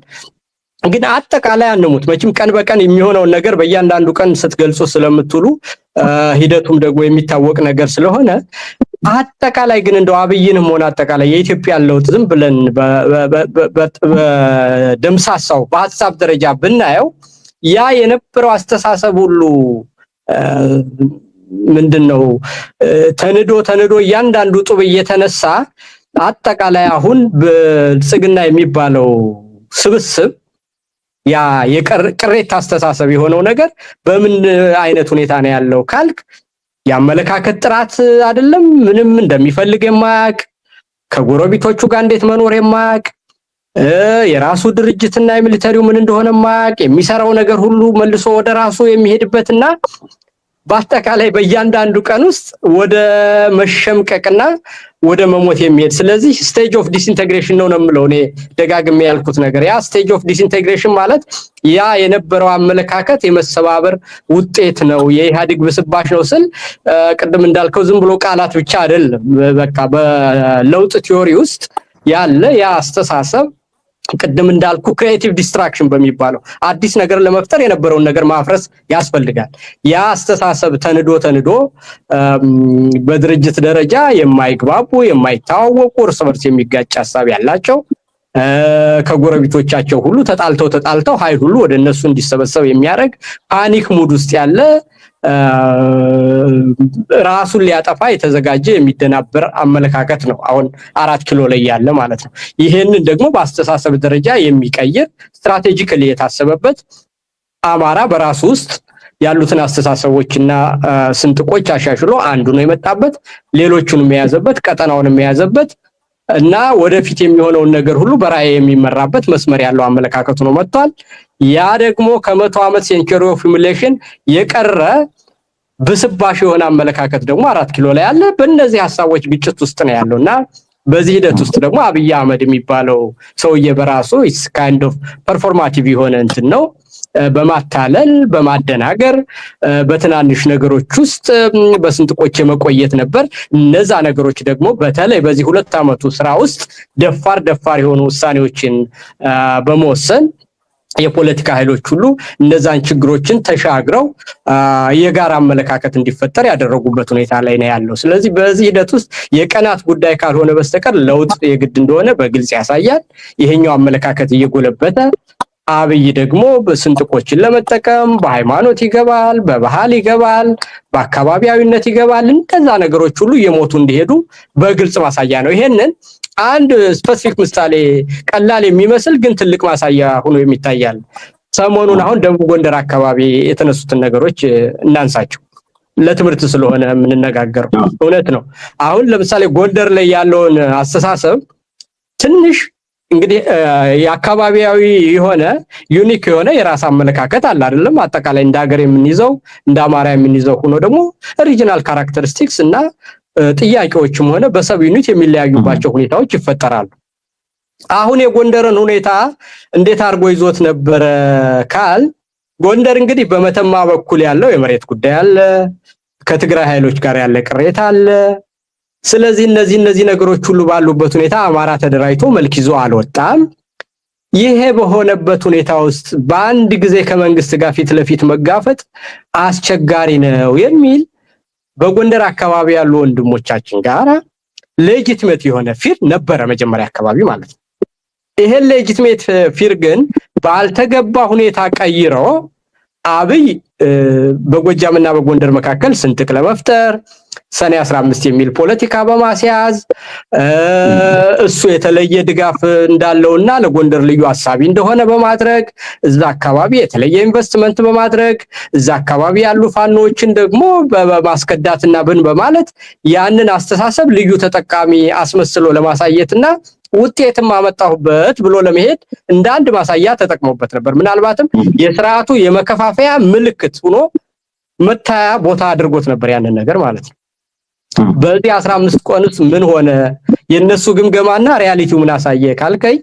ግን አጠቃላይ አንሙት መቼም ቀን በቀን የሚሆነው ነገር በእያንዳንዱ ቀን ስትገልጹ ስለምትሉ ሂደቱም ደግሞ የሚታወቅ ነገር ስለሆነ አጠቃላይ ግን እንደው አብይንም ሆነ አጠቃላይ የኢትዮጵያ ለውጥ ዝም ብለን በደምሳሳው በሐሳብ ደረጃ ብናየው ያ የነበረው አስተሳሰብ ሁሉ ምንድነው ተንዶ እያንዳንዱ ጡብ እየተነሳ አጠቃላይ አሁን ብልጽግና የሚባለው ስብስብ ያ የቅሬታ አስተሳሰብ የሆነው ነገር በምን አይነት ሁኔታ ነው ያለው ካልክ ያመለካከት ጥራት አይደለም። ምንም እንደሚፈልግ የማያውቅ ከጎረቤቶቹ ጋር እንዴት መኖር የማያውቅ የራሱ ድርጅትና የሚሊተሪው ምን እንደሆነ የማያውቅ የሚሰራው ነገር ሁሉ መልሶ ወደ ራሱ የሚሄድበትና በአጠቃላይ በእያንዳንዱ ቀን ውስጥ ወደ መሸምቀቅና ወደ መሞት የሚሄድ ስለዚህ ስቴጅ ኦፍ ዲስኢንቴግሬሽን ነው የምለው እኔ ደጋግሜ ያልኩት ነገር ያ ስቴጅ ኦፍ ዲስኢንቴግሬሽን ማለት ያ የነበረው አመለካከት የመሰባበር ውጤት ነው የኢህአዴግ ብስባሽ ነው ስል ቅድም እንዳልከው ዝም ብሎ ቃላት ብቻ አይደለም በቃ በለውጥ ቲዮሪ ውስጥ ያለ ያ አስተሳሰብ ቅድም እንዳልኩ ክሪኤቲቭ ዲስትራክሽን በሚባለው አዲስ ነገር ለመፍጠር የነበረውን ነገር ማፍረስ ያስፈልጋል ያ አስተሳሰብ ተንዶ በድርጅት ደረጃ የማይግባቡ የማይታወቁ እርስ በርስ የሚጋጭ ሐሳብ ያላቸው ከጎረቤቶቻቸው ሁሉ ተጣልተው ኃይል ሁሉ ወደ እነሱ እንዲሰበሰብ የሚያደርግ ፓኒክ ሙድ ውስጥ ያለ ራሱን ሊያጠፋ የተዘጋጀ የሚደናበር አመለካከት ነው አሁን 4 ኪሎ ላይ ያለ ማለት ነው ይሄንን ደግሞ በአስተሳሰብ ደረጃ የሚቀይር ስትራቴጂካሊ የታሰበበት አማራ በራሱ ውስጥ ያሉትን አስተሳሰቦችና ስንጥቆች አሻሽሎ አንዱ ነው የመጣበት ሌሎቹንም የያዘበት ቀጠናውንም የያዘበት እና ወደፊት የሚሆነውን ነገር ሁሉ በራዕይ የሚመራበት መስመር ያለው አመለካከቱ ነው መጥቷል ያ ደግሞ ከ100 ዓመት ሴንቸሪ ኦፍ ኢሙሌሽን የቀረ በስባሽ የሆነ አመለካከት ደግሞ 4 ኪሎ ላይ ያለ በእነዚህ ሐሳቦች ግጭት ውስጥ ነው ያለውና በዚህ ሂደት ውስጥ ደግሞ አብይ አህመድ የሚባለው ሰውዬ በራሱ ኢስ ካይንድ ኦፍ ፐርፎርማቲቭ የሆነ እንትን ነው በማታለል በማደናገር በትናንሽ ነገሮች ውስጥ በስንጥቆች የመቆየት ነበር እነዛ ነገሮች ደግሞ በተለይ በዚህ 2 ዓመቱ ስራ ውስጥ ደፋር የሆኑ ውሳኔዎችን በመወሰን የፖለቲካ ኃይሎች ሁሉ እነዛን ችግሮችን ተሻግረው የጋራ አመለካከት እንዲፈጠር ያደረጉበት ሁኔታ ላይ ነው ያለው ስለዚህ በዚህ ሂደት ውስጥ የቀናት ጉዳይ ካልሆነ በስተቀር ለውጥ የግድ እንደሆነ በግልጽ ያሳያል ይሄኛው አመለካከት እየጎለበተ አብይ ደግሞ በስንጥቆችን ለመጠቀም በሃይማኖት ይገባል በባህል ይገባል በአካባቢያዊነት ይገባል እንደዛ ነገሮች ሁሉ የሞቱ እንዲሄዱ በግልጽ ማሳያ ነው ይሄንን አንድ ስፔሲፊክ ምሳሌ ቀላል የሚመስል ግን ትልቅ ማሳያ ሆኖ የሚታያል ሰሞኑን አሁን ደቡብ ጎንደር አካባቢ የተነሱትን ነገሮች እናንሳቸው ለትምህርት ስለሆነ የምንነጋገረው እውነት ነው አሁን ለምሳሌ ጎንደር ላይ ያለውን አስተሳሰብ ትንሽ እንግዲህ የአካባቢያዊ የሆነ ዩኒክ የሆነ የራስ አመለካከት አለ አይደለም አጠቃላይ እንደ ሀገር የምንይዘው እንደ አማራ የምንይዘው ሆኖ ደግሞ ሪጂናል ካራክተሪስቲክስ እና ጥያቄዎችም ሆነ በሰብ ዩኒት የሚለያዩባቸው ሁኔታዎች ይፈጠራሉ አሁን የጎንደርን ሁኔታ እንዴት አርጎ ይዞት ነበር ካል ጎንደር እንግዲህ በመተማ በኩል ያለው የመሬት ጉዳይ አለ ከትግራይ ኃይሎች ጋር ያለ ቅሬታ አለ ስለዚህ እነዚህ ነገሮች ሁሉ ባሉበት ሁኔታ አማራ ተደራጅቶ መልክ ይዞ አልወጣም ይሄ በሆነበት ሁኔታ ውስጥ በአንድ ጊዜ ከመንግስት ጋር ፊት ለፊት መጋፈጥ አስቸጋሪ ነው የሚል በጎንደር አካባቢ ያሉ ወንድሞቻችን ጋር ሌጂቲሜት የሆነ ፊር ነበረ መጀመሪያ አካባቢ ማለት ነው ይሄ ሌጂቲሜት ፊር ግን ባልተገባ ሁኔታ ቀይሮ አብይ በጎጃምና በጎንደር መካከል ስንጥቅ ለመፍጠር ሰኔ 15 የሚል ፖለቲካ በማስያዝ እሱ የተለየ ድጋፍ እንዳለውና ለጎንደር ልዩ ሐሳቢ እንደሆነ በማድረግ እዛ አካባቢ የተለየ ኢንቨስትመንት በማድረግ እዛ አካባቢ ያሉ ፋኖችን ደግሞ በማስከዳትና በማለት ያንን አስተሳሰብ ልዩ ተጠቃሚ አስመስሎ ለማሳየትና ውጤትም አመጣሁበት ብሎ ለመሄድ እንደ አንድ ማሳያ ተጠቅሞበት ነበር ምናልባትም የሥርዓቱ የመከፋፈያ ምልክት ሆኖ መታያ ቦታ አድርጎት ነበር ያንን ነገር ማለት ነው በዚህ 15 ቀንስ ምን ሆነ የነሱ ግምገማና ሪያሊቲው ምን አሳየ ካልከይ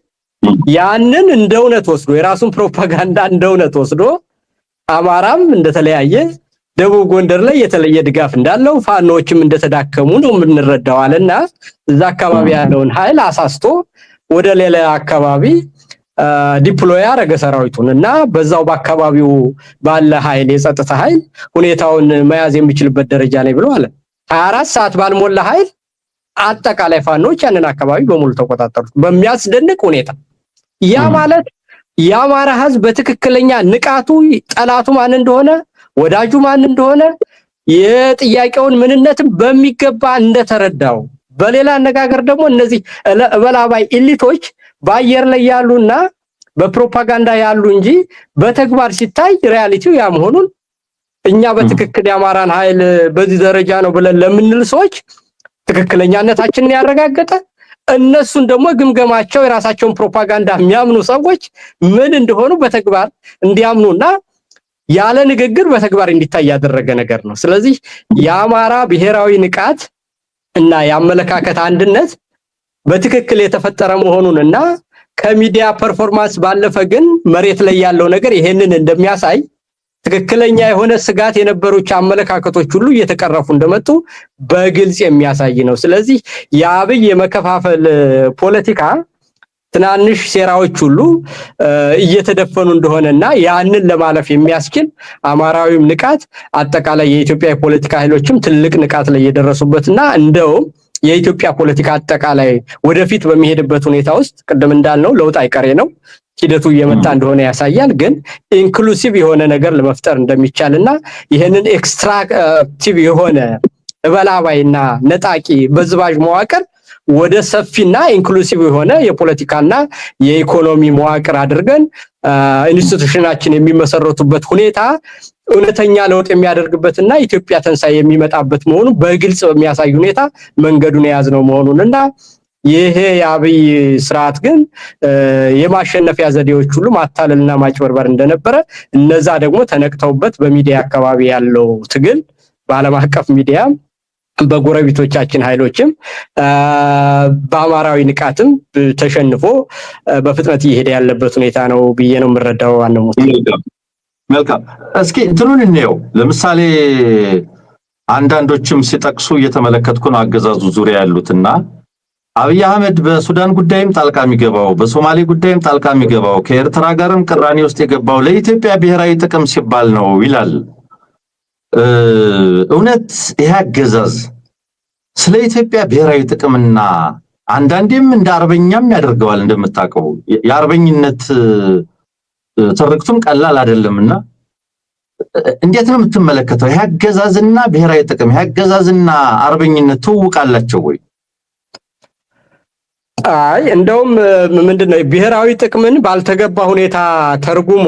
ያንን እንደውነት ወስዶ የራሱን ፕሮፓጋንዳ እንደውነት ወስዶ አማራም እንደተለያየ ደቡብ ጎንደር ላይ የተለየ ድጋፍ እንዳለው ፋኖችም እንደተዳከሙ ነው ምንረዳዋልና እዛ አካባቢ ያለውን ኃይል አሳስቶ ወደ ሌላ አካባቢ ዲፕሎይ አረገ ሰራዊቱንና በዛው በአካባቢው ባለ ኃይል የጸጥታ ኃይል ሁኔታውን መያዝ የሚችልበት ደረጃ ላይ ብሎ አለ 24 ሰዓት ባልሞላ ኃይል አጠቃላይ ፋኖች ያንን አካባቢ በሙሉ ተቆጣጣሩ በሚያስደንቅ ሁኔታ ያ ማለት ያማራ ህዝብ በትክክለኛ ንቃቱ ጠላቱ ማን እንደሆነ ወዳጁ ማን እንደሆነ የጥያቄውን ምንነት በሚገባ እንደተረዳው በሌላ አነጋገር ደግሞ እነዚህ በላባይ ኤሊቶች ባየር ላይ ያሉና በፕሮፓጋንዳ ያሉ እንጂ በተግባር ሲታይ ሪያሊቲው ያ መሆኑን እኛ በትክክል ያማራን ኃይል በዚህ ደረጃ ነው ብለን ለምንል ሰዎች ትክክለኛነታችንን ያረጋገጠ እነሱን ደግሞ ግምገማቸው የራሳቸውን ፕሮፓጋንዳ የሚያምኑ ሰዎች ምን እንደሆኑ በተግባር እንዲያምኑና ያለ ንግግር በተግባር እንዲታይ ያደረገ ነገር ነው። ስለዚህ የአማራ ብሔራዊ ንቃት እና የአመለካከት አንድነት በትክክል የተፈጠረ መሆኑንና ከሚዲያ ፐርፎርማንስ ባለፈ ግን መሬት ላይ ያለው ነገር ይሄንን እንደሚያሳይ ትክክለኛ የሆነ ስጋት የነበሩት አመለካከቶች ሁሉ እየተቀረፉ እንደመጡ በግልጽ የሚያሳይ ነው። ስለዚህ የአብይ የመከፋፈል ፖለቲካ ትናንሽ ሴራዎች ሁሉ እየተደፈኑ እንደሆነና ያንን ለማለፍ የሚያስችል አማራዊም ንቃት አጠቃላይ የኢትዮጵያ የፖለቲካ ኃይሎችም ትልቅ ንቃት ላይ የደረሱበትና እንደውም የኢትዮጵያ ፖለቲካ አጠቃላይ ወደፊት በሚሄድበት ሁኔታ ውስጥ ቅድም እንዳልነው ለውጥ አይቀሬ ነው፣ ሂደቱ እየመጣ እንደሆነ ያሳያል። ግን ኢንክሉሲቭ የሆነ ነገር ለመፍጠር እንደሚቻልና ይሄንን ኤክስትራክቲቭ የሆነ እበላባይና ነጣቂ በዝባዥ መዋቅር ወደ ሰፊና ኢንክሉሲቭ የሆነ የፖለቲካና የኢኮኖሚ መዋቅር አድርገን ኢንስቲትዩሽናችን የሚመሰረቱበት ሁኔታ እውነተኛ ለውጥ የሚያደርግበትና ኢትዮጵያ ተንሳይ የሚመጣበት መሆኑ በግልጽ በሚያሳይ ሁኔታ መንገዱን የያዝነው መሆኑንና ይሄ የአብይ ስርዓት ግን የማሸነፊያ ዘዴዎች ሁሉ ማታለልና ማጭበርበር እንደነበረ እነዛ ደግሞ ተነቅተውበት በሚዲያ አካባቢ ያለው ትግል በዓለም አቀፍ ሚዲያ በጎረቤቶቻችን ኃይሎችም በአማራዊ ንቃትም ተሸንፎ በፍጥነት እየሄደ ያለበት ሁኔታ ነው ብዬ ነው የምረዳው። አንሙት መልካም። እስኪ እንትኑን እንየው። ለምሳሌ አንዳንዶችም ሲጠቅሱ እየተመለከትኩ ነው አገዛዙ ዙሪያ ያሉትና አብይ አህመድ በሱዳን ጉዳይም ጣልቃ የሚገባው በሶማሌ ጉዳይም ጣልቃ የሚገባው ከኤርትራ ጋርም ቅራኔ ውስጥ የገባው ለኢትዮጵያ ብሔራዊ ጥቅም ሲባል ነው ይላል። እውነት ይሄ አገዛዝ ስለ ኢትዮጵያ ብሔራዊ ጥቅምና አንዳንዴም እንደ አርበኛም ያደርገዋል። እንደምታውቀው የአርበኝነት ትርክቱም ቀላል አይደለምና እንዴት ነው የምትመለከተው? ይሄ አገዛዝና ብሔራዊ ጥቅም፣ ይሄ አገዛዝና አርበኝነት ትውውቃላቸው ወይ? አይ እንደውም ምንድነው ብሔራዊ ጥቅምን ባልተገባ ሁኔታ ተርጉሞ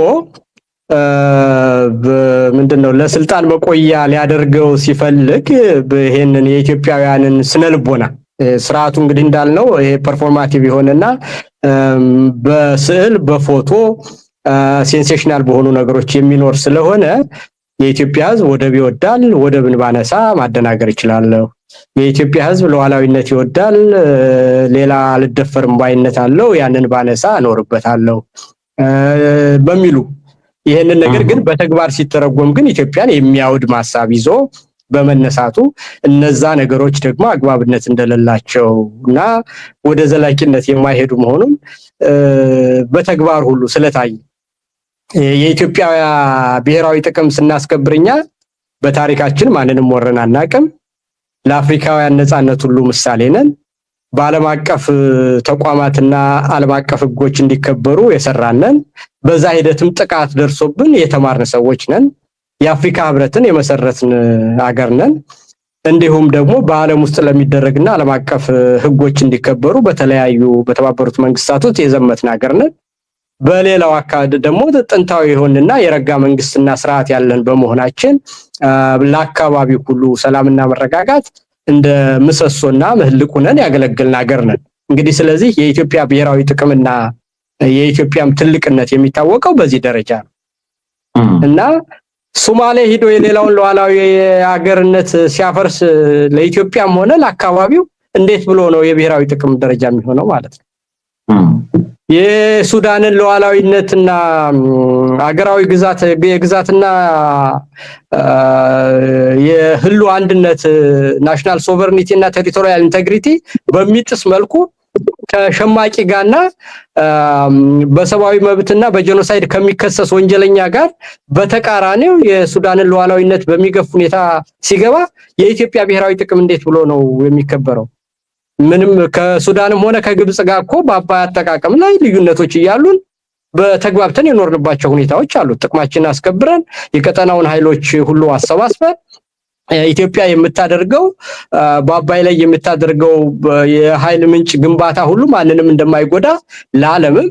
ምንድነው ለስልጣን መቆያ ሊያደርገው ሲፈልግ ይሄንን የኢትዮጵያውያንን ስነልቦና ስርዓቱ እንግዲህ እንዳልነው ይሄ ፐርፎርማቲቭ የሆነና በስዕል በፎቶ ሴንሴሽናል በሆኑ ነገሮች የሚኖር ስለሆነ የኢትዮጵያ ሕዝብ ወደብ ይወዳል፣ ወደብን ባነሳ ማደናገር ይችላል፣ የኢትዮጵያ ሕዝብ ሉዓላዊነት ይወዳል፣ ሌላ አልደፈርም ባይነት አለው፣ ያንን ባነሳ እኖርበታለሁ በሚሉ ይሄንን ነገር ግን በተግባር ሲተረጎም ግን ኢትዮጵያን የሚያውድ ማሳብ ይዞ በመነሳቱ እነዛ ነገሮች ደግሞ አግባብነት እንደሌላቸውና ወደ ዘላቂነት የማይሄዱ መሆኑን በተግባር ሁሉ ስለታየ የኢትዮጵያ ብሔራዊ ጥቅም ስናስከብርኛ በታሪካችን ማንንም ወረን አናቅም፣ ለአፍሪካውያን ነፃነት ሁሉ ምሳሌ ነን፣ በዓለም አቀፍ ተቋማትና ዓለም አቀፍ ህጎች እንዲከበሩ የሰራነን፣ በዛ ሂደትም ጥቃት ደርሶብን የተማርን ሰዎች ነን፣ የአፍሪካ ህብረትን የመሰረትን አገር ነን፣ እንዲሁም ደግሞ በዓለም ውስጥ ለሚደረግና ዓለም አቀፍ ህጎች እንዲከበሩ በተለያዩ በተባበሩት መንግስታት ውስጥ የዘመትን አገር ነን። በሌላው አካባቢ ደግሞ ጥንታዊ የሆነና የረጋ መንግስትና ስርዓት ያለን በመሆናችን ለአካባቢው ሁሉ ሰላምና መረጋጋት እንደ ምሰሶና ምህልቅ ሆነን ያገለግልን አገር ነን። እንግዲህ ስለዚህ የኢትዮጵያ ብሔራዊ ጥቅምና የኢትዮጵያም ትልቅነት የሚታወቀው በዚህ ደረጃ ነው እና ሶማሌ ሄዶ የሌላውን ሉዓላዊ አገርነት ሲያፈርስ ለኢትዮጵያም ሆነ ለአካባቢው እንዴት ብሎ ነው የብሔራዊ ጥቅም ደረጃ የሚሆነው ማለት ነው? የሱዳንን ሉዓላዊነትና አገራዊ ግዛትና የህሉ አንድነት ናሽናል ሶቨርኒቲ እና ቴሪቶሪያል ኢንቴግሪቲ በሚጥስ መልኩ ከሸማቂ ጋርና በሰብአዊ መብትና በጄኖሳይድ ከሚከሰስ ወንጀለኛ ጋር በተቃራኒው የሱዳንን ሉዓላዊነት በሚገፍ ሁኔታ ሲገባ የኢትዮጵያ ብሔራዊ ጥቅም እንዴት ብሎ ነው የሚከበረው? ምንም ከሱዳንም ሆነ ከግብጽ ጋር እኮ በአባይ አጠቃቀም ላይ ልዩነቶች እያሉን በተግባብተን የኖርንባቸው ሁኔታዎች አሉ። ጥቅማችንን አስከብረን የቀጠናውን ኃይሎች ሁሉ አሰባስበን ኢትዮጵያ የምታደርገው በአባይ ላይ የምታደርገው የኃይል ምንጭ ግንባታ ሁሉ ማንንም እንደማይጎዳ ለዓለምም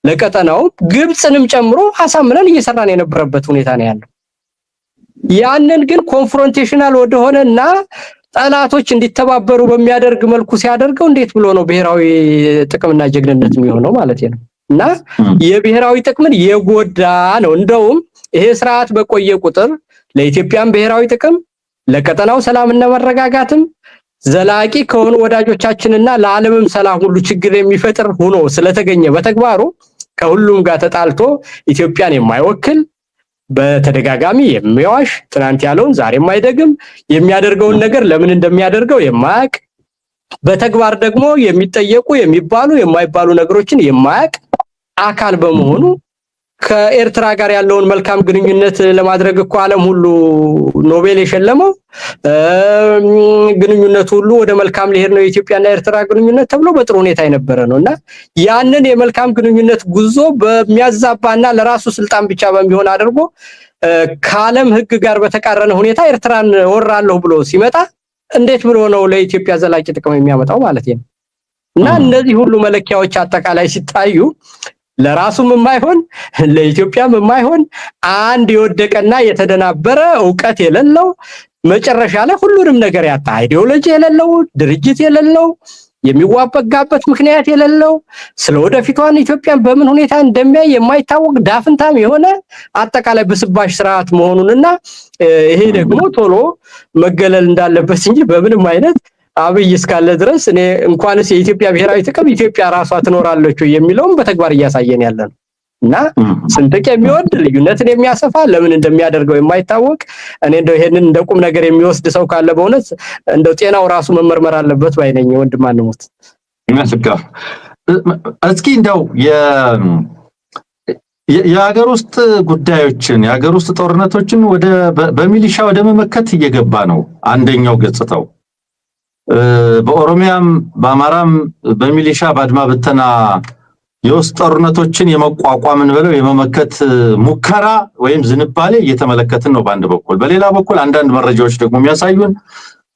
ለቀጠናው ግብጽንም ጨምሮ አሳምነን እየሰራን የነበረበት ሁኔታ ነው ያለው። ያንን ግን ኮንፍሮንቴሽናል ወደሆነና ጠላቶች እንዲተባበሩ በሚያደርግ መልኩ ሲያደርገው እንዴት ብሎ ነው ብሔራዊ ጥቅምና ጀግንነት የሚሆነው ማለት ነው? እና የብሔራዊ ጥቅምን የጎዳ ነው። እንደውም ይሄ ስርዓት በቆየ ቁጥር ለኢትዮጵያም ብሔራዊ ጥቅም ለቀጠናው ሰላምና መረጋጋትም ዘላቂ ከሆኑ ወዳጆቻችንና ለዓለምም ሰላም ሁሉ ችግር የሚፈጥር ሆኖ ስለተገኘ በተግባሩ ከሁሉም ጋር ተጣልቶ ኢትዮጵያን የማይወክል በተደጋጋሚ የሚዋሽ ትናንት ያለውን ዛሬ የማይደግም የሚያደርገውን ነገር ለምን እንደሚያደርገው የማያቅ በተግባር ደግሞ የሚጠየቁ የሚባሉ የማይባሉ ነገሮችን የማያቅ አካል በመሆኑ ከኤርትራ ጋር ያለውን መልካም ግንኙነት ለማድረግ እኮ ዓለም ሁሉ ኖቤል የሸለመው ግንኙነት ሁሉ ወደ መልካም ሊሄድ ነው የኢትዮጵያና ኤርትራ ግንኙነት ተብሎ በጥሩ ሁኔታ የነበረ ነውና ያንን የመልካም ግንኙነት ጉዞ በሚያዛባና ለራሱ ስልጣን ብቻ በሚሆን አድርጎ ከዓለም ሕግ ጋር በተቃረነ ሁኔታ ኤርትራን ወራለሁ ብሎ ሲመጣ እንዴት ብሎ ነው ለኢትዮጵያ ዘላቂ ጥቅም የሚያመጣው ማለት ነው? እና እነዚህ ሁሉ መለኪያዎች አጠቃላይ ሲታዩ ለራሱም የማይሆን ለኢትዮጵያም የማይሆን አንድ የወደቀና የተደናበረ ዕውቀት የሌለው መጨረሻ ላይ ሁሉንም ነገር ያጣ አይዲዮሎጂ የሌለው ድርጅት የሌለው የሚዋበጋበት ምክንያት የሌለው ስለወደፊቷን ኢትዮጵያን በምን ሁኔታ እንደሚያይ የማይታወቅ ዳፍንታም የሆነ አጠቃላይ በስባሽ ስርዓት መሆኑንና ይሄ ደግሞ ቶሎ መገለል እንዳለበት እንጂ በምንም አይነት አብይ እስካለ ድረስ እኔ እንኳንስ የኢትዮጵያ ብሔራዊ ጥቅም ኢትዮጵያ ራሷ ትኖራለች የሚለውም በተግባር እያሳየን ያለ ነው እና ስንጥቅ የሚወድ ልዩነትን የሚያሰፋ ለምን እንደሚያደርገው የማይታወቅ እኔ እንደው ይሄንን እንደ ቁም ነገር የሚወስድ ሰው ካለ በእውነት እንደው ጤናው ራሱ መመርመር አለበት ባይነኝ ወንድም አንሙት መልካም እስኪ እንደው የሀገር ውስጥ ጉዳዮችን የሀገር ውስጥ ጦርነቶችን ወደ በሚሊሻ ወደ መመከት እየገባ ነው አንደኛው ገጽታው በኦሮሚያም በአማራም በሚሊሻ ባድማ በተና የውስጥ ጦርነቶችን የመቋቋምን ብለው የመመከት ሙከራ ወይም ዝንባሌ እየተመለከትን ነው በአንድ በኩል በሌላ በኩል አንዳንድ መረጃዎች ደግሞ የሚያሳዩን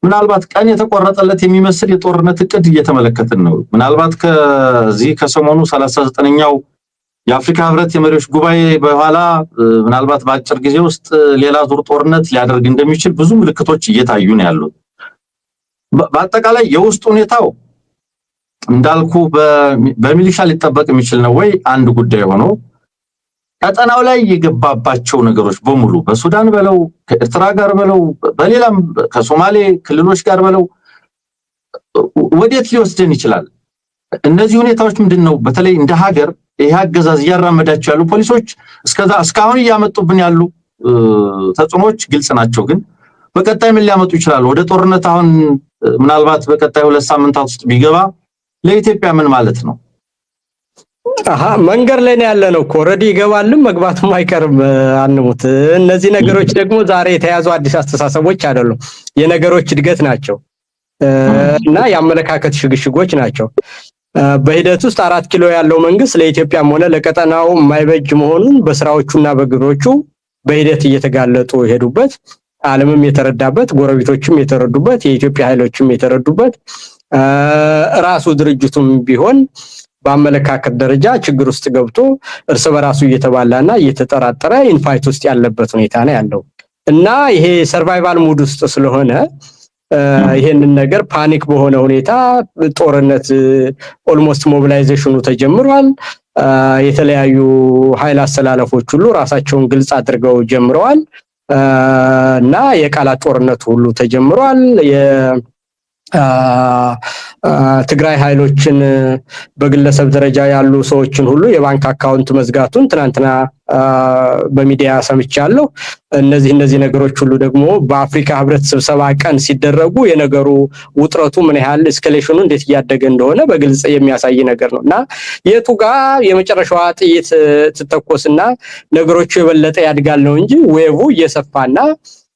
ምናልባት ቀን የተቆረጠለት የሚመስል የጦርነት እቅድ እየተመለከትን ነው ምናልባት ከዚህ ከሰሞኑ 39ኛው የአፍሪካ ህብረት የመሪዎች ጉባኤ በኋላ ምናልባት በአጭር ጊዜ ውስጥ ሌላ ዙር ጦርነት ሊያደርግ እንደሚችል ብዙ ምልክቶች እየታዩ ነው ያሉት በአጠቃላይ የውስጥ ሁኔታው እንዳልኩ በሚሊሻ ሊጠበቅ የሚችል ነው ወይ አንድ ጉዳይ ሆኖ ቀጠናው ላይ የገባባቸው ነገሮች በሙሉ በሱዳን በለው ከኤርትራ ጋር በለው በሌላም ከሶማሌ ክልሎች ጋር በለው ወዴት ሊወስደን ይችላል እነዚህ ሁኔታዎች ምንድነው በተለይ እንደ ሀገር ይሄ አገዛዝ ያራመዳቸው ያሉ ፖሊሶች እስካሁን ያመጡብን ያሉ ተጽዕኖች ግልጽ ናቸው ግን በቀጣይ ምን ሊያመጡ ይችላል ወደ ጦርነት አሁን ምናልባት በቀጣይ 2 ሳምንታት ውስጥ ቢገባ ለኢትዮጵያ ምን ማለት ነው መንገር ላይ ነው ያለነው እኮ ኦሬዲ ይገባልም መግባቱም አይቀርም አንሙት እነዚህ ነገሮች ደግሞ ዛሬ የተያዙ አዲስ አስተሳሰቦች አይደሉም የነገሮች እድገት ናቸው እና ያመለካከት ሽግሽጎች ናቸው በሂደት ውስጥ 4 ኪሎ ያለው መንግስት ለኢትዮጵያም ሆነ ለቀጠናው የማይበጅ መሆኑን በስራዎቹና በግብሮቹ በሂደት እየተጋለጡ ሄዱበት ዓለምም የተረዳበት ጎረቤቶችም የተረዱበት የኢትዮጵያ ኃይሎችም የተረዱበት ራሱ ድርጅቱም ቢሆን በአመለካከት ደረጃ ችግር ውስጥ ገብቶ እርስ በራሱ እየተባላና እየተጠራጠረ ኢንፋይት ውስጥ ያለበት ሁኔታ ነው ያለው እና ይሄ ሰርቫይቫል ሙድ ውስጥ ስለሆነ ይሄንን ነገር ፓኒክ በሆነ ሁኔታ ጦርነት ኦልሞስት ሞቢላይዜሽኑ ተጀምሯል የተለያዩ ኃይል አሰላለፎች ሁሉ ራሳቸውን ግልጽ አድርገው ጀምረዋል እና የቃላት ጦርነት ሁሉ ተጀምሯል ትግራይ ኃይሎችን በግለሰብ ደረጃ ያሉ ሰዎችን ሁሉ የባንክ አካውንት መዝጋቱን ትናንትና በሚዲያ ሰምቻለሁ እነዚህ ነገሮች ሁሉ ደግሞ በአፍሪካ ህብረት ስብሰባ ቀን ሲደረጉ የነገሩ ውጥረቱ ምን ያህል እስከሌሽኑ እንዴት ያደገ እንደሆነ በግልጽ የሚያሳይ ነገር ነውና የቱ ጋር የመጨረሻው ጥይት ተተኮስና ነገሮቹ የበለጠ ያድጋል ነው እንጂ ዌቭ እየሰፋና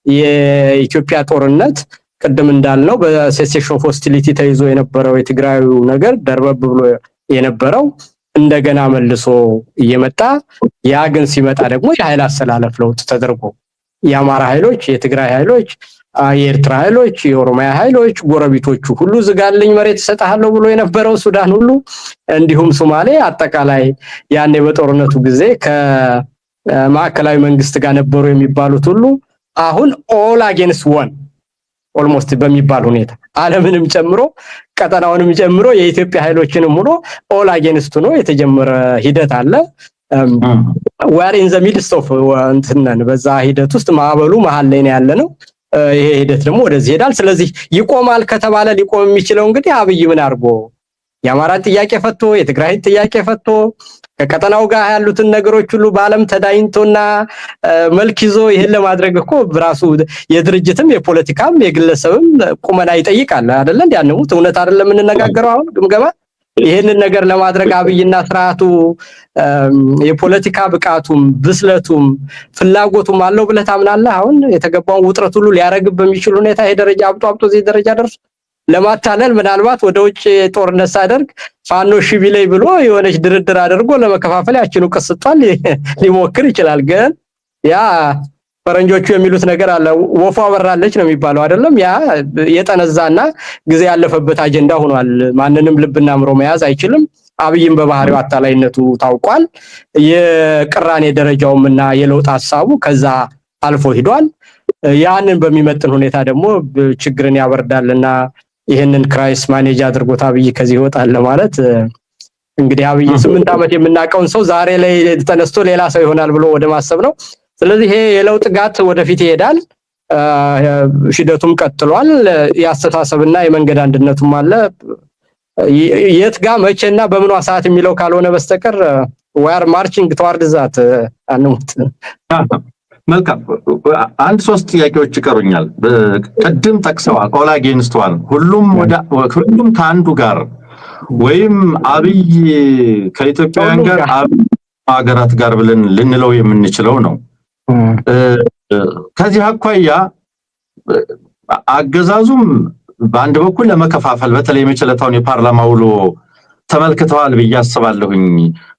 የኢትዮጵያ ጦርነት ቀደም እንዳልነው በሴሴሽን ኦፍ ሆስቲሊቲ ተይዞ የነበረው የትግራዩ ነገር ደርበብ ብሎ የነበረው እንደገና መልሶ እየመጣ ያ ግን ሲመጣ ደግሞ የኃይል አሰላለፍ ለውጥ ተደርጎ የአማራ ኃይሎች የትግራይ ኃይሎች የኤርትራ ኃይሎች የኦሮሚያ ኃይሎች ጎረቤቶቹ ሁሉ ዝጋልኝ መሬት ሰጣሃለው ብሎ የነበረው ሱዳን ሁሉ እንዲሁም ሶማሌ አጠቃላይ ያኔ በጦርነቱ ጊዜ ከማዕከላዊ መንግስት ጋር ነበሩ የሚባሉት ሁሉ አሁን ኦል አጌንስት ዋን ኦልሞስት በሚባል ሁኔታ ዓለምንም ጨምሮ ቀጠናውንም ጨምሮ የኢትዮጵያ ኃይሎችንም ሁሉ ኦል አጌንስት ነው የተጀመረ ሂደት አለ we are in the midst of እንትነን በዛ ሂደት ውስጥ ማዕበሉ መሃል ላይ ነው ያለነው። ይሄ ሂደት ደግሞ ወደዚህ ሄዳል። ስለዚህ ይቆማል ከተባለ ሊቆም የሚችለው እንግዲህ አብይ ምን አርጎ የአማራ ጥያቄ ፈቶ የትግራይ ጥያቄ ፈቶ ከቀጠናው ጋር ያሉትን ነገሮች ሁሉ በአለም ተዳይንቶና መልክ ይዞ ይሄን ለማድረግ እኮ በራሱ የድርጅትም የፖለቲካም የግለሰብም ቁመና ይጠይቃል አይደል? እንዲያንሙት እውነት አይደለም እንነጋገረው አሁን ግምገማ ይሄንን ነገር ለማድረግ አብይና ስርዓቱ የፖለቲካ ብቃቱም ብስለቱም ፍላጎቱም አለው ብለህ ታምናለህ? አሁን የተገባውን ውጥረት ሁሉ ሊያረግ በሚችል ሁኔታ ይሄ ደረጃ አብጦ እዚህ ደረጃ ደርሶ ለማታለል ምናልባት ወደ ውጭ ጦርነት ሳደርግ ፋኖ ሺቢላይ ብሎ የሆነች ድርድር አድርጎ ለመከፋፈል ያችኑ ቀስቷል ሊሞክር ይችላል። ግን ያ ፈረንጆቹ የሚሉት ነገር አለ ወፏ በራለች ነው የሚባለው አይደለም? ያ የጠነዛና ጊዜ ያለፈበት አጀንዳ ሆኗል። ማንንም ልብና አምሮ መያዝ አይችልም። አብይም በባህሪው አታላይነቱ ታውቋል። የቅራኔ ደረጃውምና የለውጥ ሐሳቡ ከዛ አልፎ ሄዷል። ያንን በሚመጥን ሁኔታ ደግሞ ችግርን ያበርዳልና ይሄንን ክራይስ ማኔጅ አድርጎት አብይ ከዚህ ይወጣል ማለት እንግዲህ አብይ 8 ዓመት የምናቀውን ሰው ዛሬ ላይ ተነስቶ ሌላ ሰው ይሆናል ብሎ ወደ ማሰብ ነው። ስለዚህ ይሄ የለውጥ ጋት ወደፊት ይሄዳል። ሂደቱም ቀጥሏል። ያስተሳሰብና የመንገድ አንድነቱም አለ። የት ጋር መቼና በምን ሰዓት የሚለው ካልሆነ በስተቀር we are marching toward that አንሙት። መልካም አንድ ሶስት ጥያቄዎች ይቀሩኛል። ቀድም ጠቅሰዋል ኦል አጌንስት ዋን ሁሉም ከአንዱ ጋር ወይም አብይ ከኢትዮጵያውያን ጋር ሀገራት ጋር ብለን ልንለው የምንችለው ነው። ከዚህ አኳያ አገዛዙም በአንድ በኩል ለመከፋፈል በተለይ መቸለታውን የፓርላማ ውሎ ተመልክተዋል ብዬ አስባለሁኝ።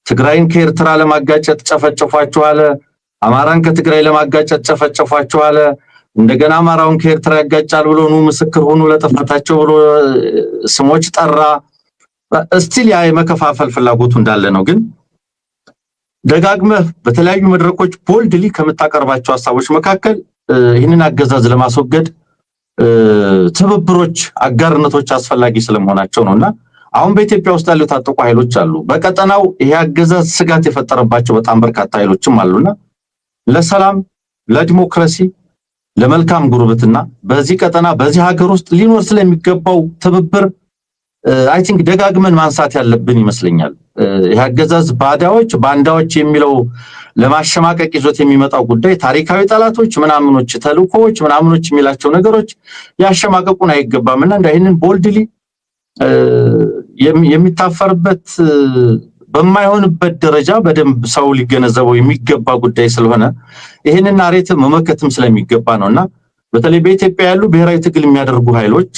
ትግራይን ከኤርትራ ለማጋጨት ጨፈጨፏቸዋል፣ አማራን ከትግራይ ለማጋጨት ጨፈጨፏቸዋል፣ እንደገና አማራውን ከኤርትራ ያጋጫል ብሎ ነው ምስክር ሆኖ ለጥፋታቸው ብሎ ስሞች ጠራ። እስቲል ያ የመከፋፈል ፍላጎቱ እንዳለ ነው። ግን ደጋግመህ በተለያዩ መድረኮች ቦልድሊ ከምታቀርባቸው ሐሳቦች መካከል ይህንን አገዛዝ ለማስወገድ ትብብሮች፣ አጋርነቶች አስፈላጊ ስለመሆናቸው ነውና አሁን በኢትዮጵያ ውስጥ ያሉ ታጠቁ ኃይሎች አሉ። በቀጠናው ይሄ አገዛዝ ስጋት የፈጠረባቸው በጣም በርካታ ኃይሎችም አሉና ለሰላም፣ ለዲሞክራሲ፣ ለመልካም ጉርብትና በዚህ ቀጠና በዚህ ሀገር ውስጥ ሊኖር ስለሚገባው ትብብር አይ ቲንክ ደጋግመን ማንሳት ያለብን ይመስለኛል። ይሄ አገዛዝ ባንዳዎች የሚለው ለማሸማቀቅ ይዞት የሚመጣው ጉዳይ ታሪካዊ ጠላቶች ምናምኖች ተልኮዎች ምናምኖች የሚላቸው ነገሮች ያሸማቀቁን አይገባምና ይሄንን ቦልድሊ የሚታፈርበት በማይሆንበት ደረጃ በደንብ ሰው ሊገነዘበው የሚገባ ጉዳይ ስለሆነ ይሄንን ናሬቲቭ መመከትም ስለሚገባ ነውና በተለይ በኢትዮጵያ ያሉ ብሔራዊ ትግል የሚያደርጉ ኃይሎች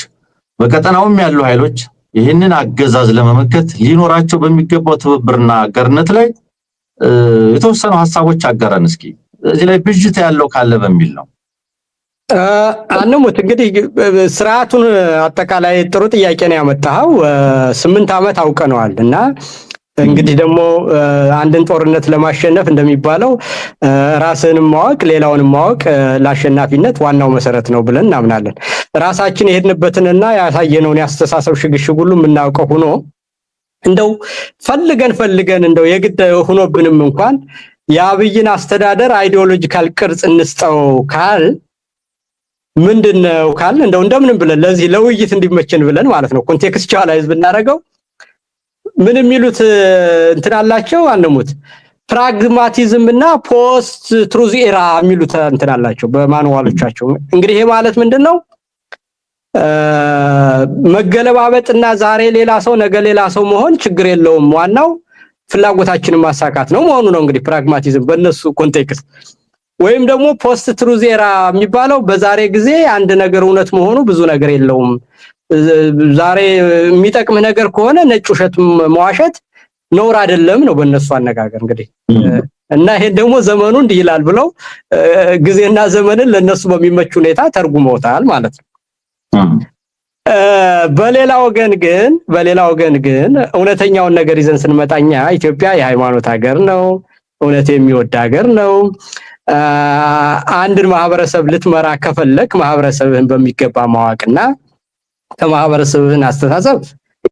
በቀጠናውም ያሉ ኃይሎች ይሄንን አገዛዝ ለመመከት ሊኖራቸው በሚገባው ትብብርና አጋርነት ላይ የተወሰኑ ሐሳቦች አጋራን እስኪ እዚህ ላይ ብዥታ ያለው ካለ በሚል ነው። አንሙት እንግዲህ ስርዓቱን አጠቃላይ ጥሩ ጥያቄ ነው ያመጣው። 8 ዓመት አውቀነዋል እና እንግዲህ ደግሞ አንድን ጦርነት ለማሸነፍ እንደሚባለው ራስንም ማወቅ ሌላውንም ማወቅ ለአሸናፊነት ዋናው መሰረት ነው ብለን እናምናለን። ራሳችን የሄድንበትንና ያሳየነውን ያስተሳሰብ ሽግሽግ ሁሉ የምናውቀው ሆኖ እንደው ፈልገን እንደው የግድ ሆኖብንም እንኳን የአብይን አስተዳደር አይዲዮሎጂካል ቅርጽ እንስጠው ካል ምንድነው ካል እንደምንም ብለን ለዚህ ለውይይት እንዲመቸን ብለን ማለት ነው ኮንቴክስቹዋላይዝ ብናረጋው ምን የሚሉት እንትን አላቸው አንሙት ፕራግማቲዝም እና ፖስት ትሩዝ ኤራ የሚሉት እንትን አላቸው በማኑዋሎቻቸው። እንግዲህ ይሄ ማለት ምንድነው መገለባበጥና ዛሬ ሌላ ሰው ነገ ሌላ ሰው መሆን ችግር የለውም ዋናው ፍላጎታችንን ማሳካት ነው መሆኑ ነው። እንግዲህ ፕራግማቲዝም በእነሱ ኮንቴክስት ወይም ደግሞ ፖስት ትሩዝ ኤራ የሚባለው በዛሬ ጊዜ አንድ ነገር እውነት መሆኑ ብዙ ነገር የለውም፣ ዛሬ የሚጠቅም ነገር ከሆነ ነጭ ውሸት መዋሸት ነውር አይደለም ነው በእነሱ አነጋገር እንግዲህ እና ይሄ ደግሞ ዘመኑ እንዲህ ይላል ብለው ጊዜና ዘመንን ለነሱ በሚመች ሁኔታ ተርጉመውታል ማለት ነው። በሌላ ወገን ግን እውነተኛውን ነገር ይዘን ስንመጣኛ ኢትዮጵያ የሃይማኖት ሀገር ነው፣ እውነት የሚወድ ሀገር ነው። አንድን ማህበረሰብ ልትመራ ከፈለክ ማህበረሰብህን በሚገባ ማዋቅና ከማህበረሰብህን አስተሳሰብ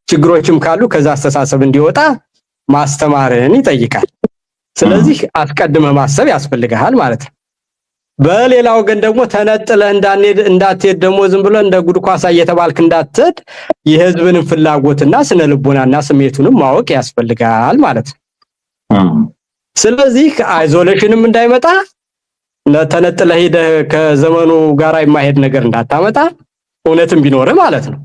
ችግሮችም ካሉ ከዛ አስተሳሰብ እንዲወጣ ማስተማርን ይጠይቃል። ስለዚህ አስቀድመህ ማሰብ ያስፈልጋል ማለት ነው። በሌላው ወገን ደግሞ ተነጥለህ እንዳትሄድ ደግሞ ዝም ብሎ እንደ ጉድ ኳሳ እየተባልክ እንዳትሄድ የህዝብን ፍላጎትና ስነ ልቦናና ስሜቱንም ማወቅ ያስፈልጋል ማለት ነው። ስለዚህ አይዞሌሽንም እንዳይመጣ ተነጥለህ ሄደህ ከዘመኑ ጋር የማይሄድ ነገር እንዳታመጣ እውነትም ቢኖር ማለት ነው።